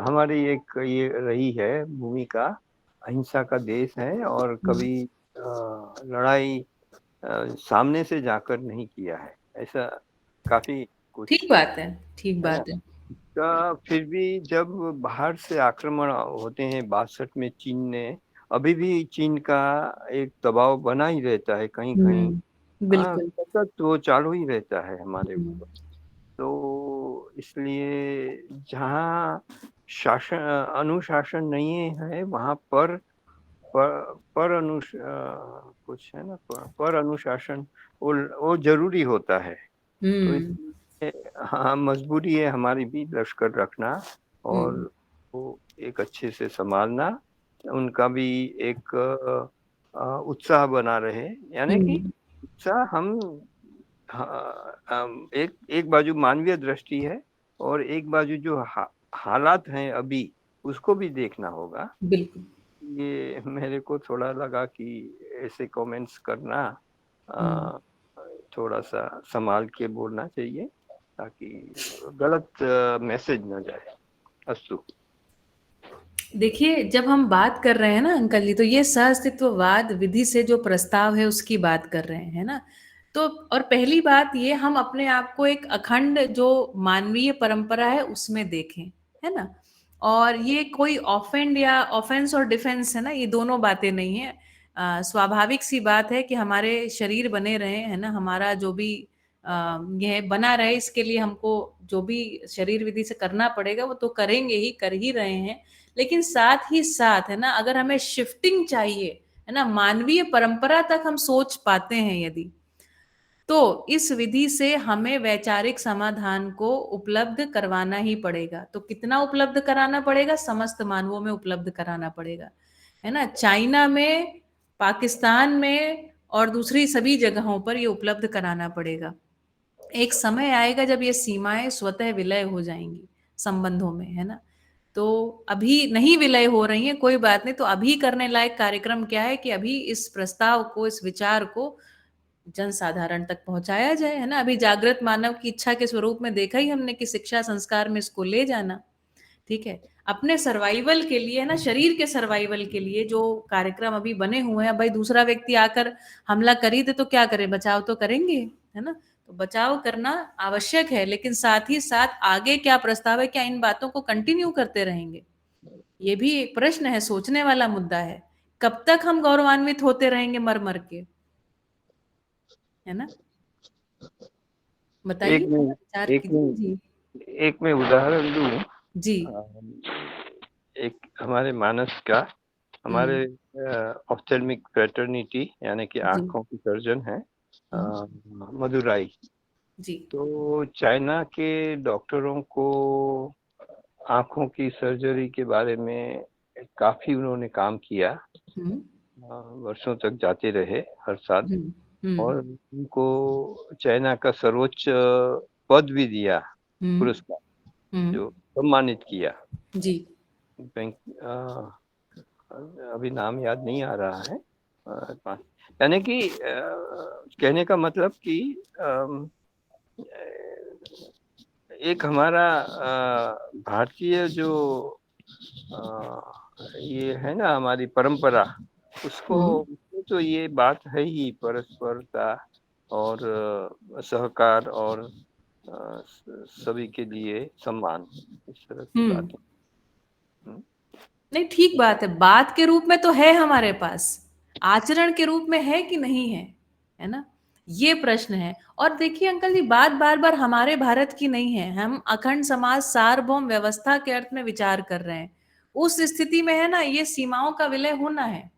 हमारी एक ये रही है भूमिका, अहिंसा का देश है, और कभी लड़ाई सामने से जाकर नहीं किया है, ऐसा काफी कुछ। ठीक बात है, ठीक बात है। तो फिर भी जब बाहर से आक्रमण होते हैं 62 में, चीन ने, अभी भी चीन का एक दबाव बना ही रहता है कहीं कहीं। बिल्कुल। सतत वो चालू ही रहता है हमारे ऊपर। तो इसलिए जहाँ शासन अनुशासन नहीं है वहाँ पर कुछ है ना, पर अनुशासन वो जरूरी होता है। तो इसलिए हाँ, मजबूरी है हमारी भी लश्कर रखना और वो एक अच्छे से संभालना, उनका भी एक उत्साह बना रहे, यानी कि उत्साह हम एक बाजू मानवीय दृष्टि है और एक बाजू जो हालात हैं अभी, उसको भी देखना होगा। बिल्कुल। ये मेरे को थोड़ा लगा कि ऐसे कमेंट्स करना थोड़ा सा संभाल के बोलना चाहिए ताकि गलत मैसेज न जाए। अस्तु। देखिए जब हम बात कर रहे हैं ना अंकल जी, तो ये सहअस्तित्ववाद विधि से जो प्रस्ताव है उसकी बात कर रहे हैं, है ना। तो और पहली बात ये, हम अपने आप को एक अखंड जो मानवीय परंपरा है उसमें देखें, है ना। और ये कोई ऑफेंड या ऑफेंस और डिफेंस है ना, ये दोनों बातें नहीं है। स्वाभाविक सी बात है कि हमारे शरीर बने रहे, है ना, हमारा जो भी यह बना रहे, इसके लिए हमको जो भी शरीर विधि से करना पड़ेगा वो तो करेंगे ही, कर ही रहे हैं। लेकिन साथ ही साथ, है ना, अगर हमें शिफ्टिंग चाहिए, है ना, मानवीय परंपरा तक हम सोच पाते हैं यदि, तो इस विधि से हमें वैचारिक समाधान को उपलब्ध करवाना ही पड़ेगा। तो कितना उपलब्ध कराना पड़ेगा? समस्त मानवों में उपलब्ध कराना पड़ेगा, है ना। चाइना में, पाकिस्तान में और दूसरी सभी जगहों पर ये उपलब्ध कराना पड़ेगा। एक समय आएगा जब ये सीमाएं स्वतः विलय हो जाएंगी संबंधों में, है ना। तो अभी नहीं विलय हो रही है, कोई बात नहीं। तो अभी करने लायक कार्यक्रम क्या है कि अभी इस प्रस्ताव को, इस विचार को जनसाधारण तक पहुंचाया जाए, है ना। अभी जागृत मानव की इच्छा के स्वरूप में देखा ही हमने कि शिक्षा संस्कार में इसको ले जाना, ठीक है। अपने सर्वाइवल के लिए, है ना, शरीर के सर्वाइवल के लिए जो कार्यक्रम अभी बने हुए हैं, भाई दूसरा व्यक्ति आकर हमला करी दे तो क्या करें, बचाव तो करेंगे, है ना। तो बचाव करना आवश्यक है, लेकिन साथ ही साथ आगे क्या प्रस्ताव है, क्या इन बातों को कंटिन्यू करते रहेंगे, ये भी एक प्रश्न है, सोचने वाला मुद्दा है। कब तक हम गौरवान्वित होते रहेंगे मर मर के, है ना। बताइए, विचार कीजिए जी। एक मैं उदाहरण दूं जी। एक हमारे मानस का, हमारे ऑफ्थेल्मिक फ्रेटर्निटी यानी कि आंखों की सर्जन है मदुराई जी। तो चाइना के डॉक्टरों को आंखों की सर्जरी के बारे में काफी उन्होंने काम किया, वर्षों तक जाते रहे हर साल, और उनको चाइना का सर्वोच्च पद भी दिया, पुरस्कार जो सम्मानित किया जी। बैंक अभी नाम याद नहीं आ रहा है, यानी कि कहने का मतलब कि एक हमारा भारतीय जो ये है ना हमारी परंपरा, उसको तो ये बात है ही, परस्परता और सहकार और सभी के लिए सम्मान, इस तरह की बात है। नहीं, ठीक बात है, बात के रूप में तो है हमारे पास, आचरण के रूप में है कि नहीं है, है ना, ये प्रश्न है। और देखिए अंकल जी, बात बार बार हमारे भारत की नहीं है, हम अखंड समाज सार्वभौम व्यवस्था के अर्थ में विचार कर रहे हैं। उस स्थिति में, है ना, ये सीमाओं का विलय होना है,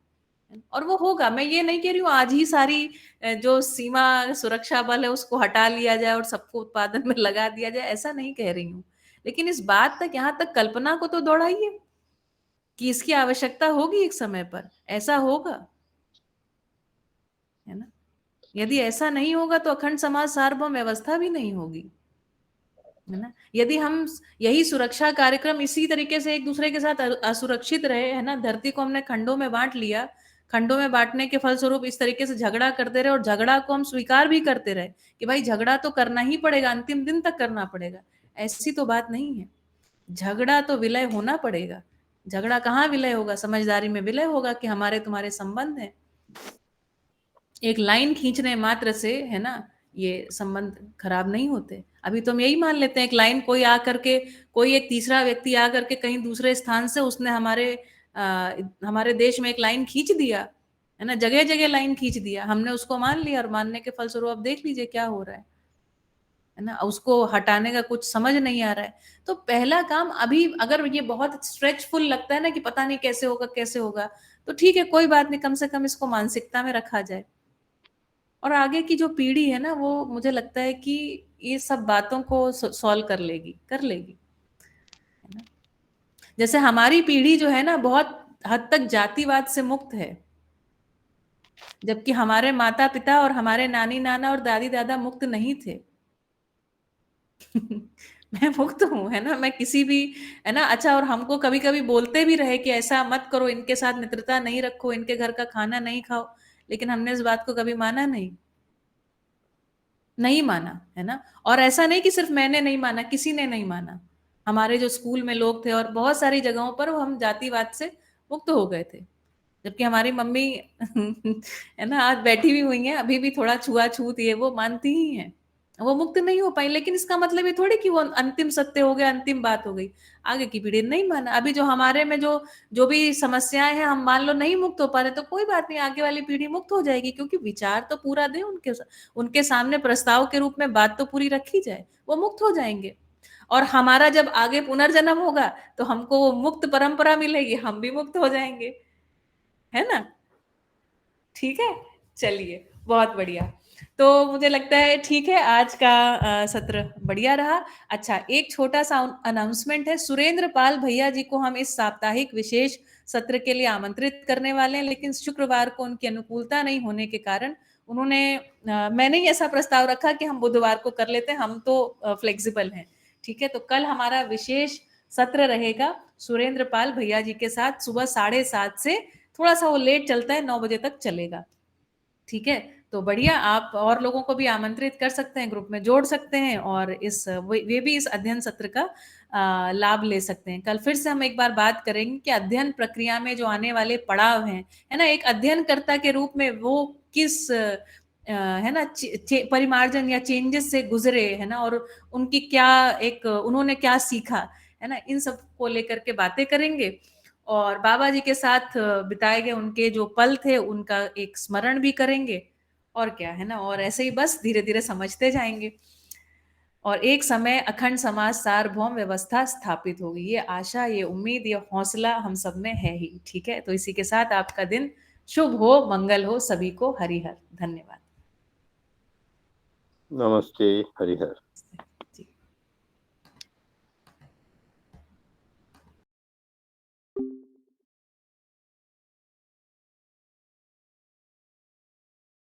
और वो होगा। मैं ये नहीं कह रही हूँ आज ही सारी जो सीमा सुरक्षा बल है उसको हटा लिया जाए और सबको उत्पादन में लगा दिया जाए, ऐसा नहीं कह रही हूँ, लेकिन इस बात तक, यहाँ तक कल्पना को तो दौड़ाइए कि इसकी आवश्यकता होगी एक समय पर, ऐसा होगा, है ना। यदि ऐसा नहीं होगा तो अखंड समाज सार्वभौम व्यवस्था भी नहीं होगी, है ना। यदि हम यही सुरक्षा कार्यक्रम इसी तरीके से एक दूसरे के साथ असुरक्षित रहे, है ना, धरती को हमने खंडों में बांट लिया, खंडों में बांटने के फलस्वरूप इस तरीके से झगड़ा करते रहे और झगड़ा को हम स्वीकार भी करते रहे कि भाई झगड़ा तो करना ही पड़ेगा, अंतिम दिन तक करना पड़ेगा, ऐसी तो बात नहीं है। झगड़ा तो विलय होना पड़ेगा। झगड़ा कहाँ विलय होगा, समझदारी में विलय होगा कि हमारे तुम्हारे संबंध हैं। एक लाइन खींचने मात्र से, है ना, ये संबंध खराब नहीं होते। अभी तो हम यही मान लेते हैं, एक लाइन कोई आकर के, कोई एक तीसरा व्यक्ति आकर के कहीं दूसरे स्थान से उसने हमारे देश में एक लाइन खींच दिया, है ना, जगह जगह लाइन खींच दिया, हमने उसको मान लिया और मानने के फलस्वरूप अब देख लीजिए क्या हो रहा है ना, उसको हटाने का कुछ समझ नहीं आ रहा है। तो पहला काम अभी, अगर ये बहुत स्ट्रेचफुल लगता है ना कि पता नहीं कैसे होगा कैसे होगा, तो ठीक है, कोई बात नहीं, कम से कम इसको मानसिकता में रखा जाए। और आगे की जो पीढ़ी है ना, वो मुझे लगता है कि ये सब बातों को सॉल्व कर लेगी, है ना। जैसे हमारी पीढ़ी जो है ना, बहुत हद तक जातिवाद से मुक्त है, जबकि हमारे माता पिता और हमारे नानी नाना और दादी दादा मुक्त नहीं थे। मैं मुक्त हूँ, है ना, मैं किसी भी, है ना। अच्छा, और हमको कभी कभी बोलते भी रहे कि ऐसा मत करो, इनके साथ मित्रता नहीं रखो, इनके घर का खाना नहीं खाओ, लेकिन हमने इस बात को कभी माना नहीं माना, है ना। और ऐसा नहीं कि सिर्फ मैंने नहीं माना, किसी ने नहीं माना। हमारे जो स्कूल में लोग थे और बहुत सारी जगहों पर हम जातिवाद से मुक्त हो गए थे, जबकि हमारी मम्मी है ना, आज बैठी भी हुई है, अभी भी थोड़ा छुआछूत ये वो मानती ही हैं, वो मुक्त नहीं हो पाई। लेकिन इसका मतलब ये थोड़ी कि वो अंतिम सत्य हो गया, अंतिम बात हो गई। आगे की पीढ़ी नहीं माना। अभी जो हमारे में जो भी समस्याएं हैं, हम मान लो नहीं मुक्त हो पा रहे, तो कोई बात नहीं, आगे वाली पीढ़ी मुक्त हो जाएगी, क्योंकि विचार तो पूरा दे उनके सामने, प्रस्ताव के रूप में बात तो पूरी रखी जाए, वो मुक्त हो जाएंगे। और हमारा जब आगे पुनर्जन्म होगा तो हमको वो मुक्त परंपरा मिलेगी, हम भी मुक्त हो जाएंगे, है ना। ठीक है, चलिए, बहुत बढ़िया। तो मुझे लगता है ठीक है, आज का सत्र बढ़िया रहा। अच्छा, एक छोटा सा अनाउंसमेंट है, सुरेंद्र पाल भैया जी को हम इस साप्ताहिक विशेष सत्र के लिए आमंत्रित करने वाले हैं, लेकिन शुक्रवार को उनकी अनुकूलता नहीं होने के कारण उन्होंने मैंने ही ऐसा प्रस्ताव रखा कि हम बुधवार को कर लेते हैं, हम तो फ्लेक्सिबल हैं। ठीक है, तो कल हमारा विशेष सत्र रहेगा सुरेंद्र पाल भैया जी के साथ, सुबह 7:30 से, थोड़ा सा वो लेट चलता है, 9 बजे तक चलेगा। ठीक है, तो बढ़िया, आप और लोगों को भी आमंत्रित कर सकते हैं, ग्रुप में जोड़ सकते हैं, और वे भी इस अध्ययन सत्र का लाभ ले सकते हैं। कल फिर से हम एक बार बात करेंगे कि अध्ययन प्रक्रिया में जो आने वाले पड़ाव हैं, है ना, एक अध्ययनकर्ता के रूप में वो किस है ना परिमार्जन या चेंजेस से गुजरे, है ना, और उनकी क्या उन्होंने क्या सीखा, है ना, इन सब को लेकर के बातें करेंगे। और बाबा जी के साथ बिताए गए उनके जो पल थे उनका एक स्मरण भी करेंगे, और क्या, है ना, और ऐसे ही बस धीरे धीरे समझते जाएंगे, और एक समय अखंड समाज सार्वभौम व्यवस्था स्थापित होगी। ये आशा, ये उम्मीद, ये हौसला हम सब में है ही। ठीक है, तो इसी के साथ आपका दिन शुभ हो, मंगल हो, सभी को हरिहर। धन्यवाद। नमस्ते, हरिहर।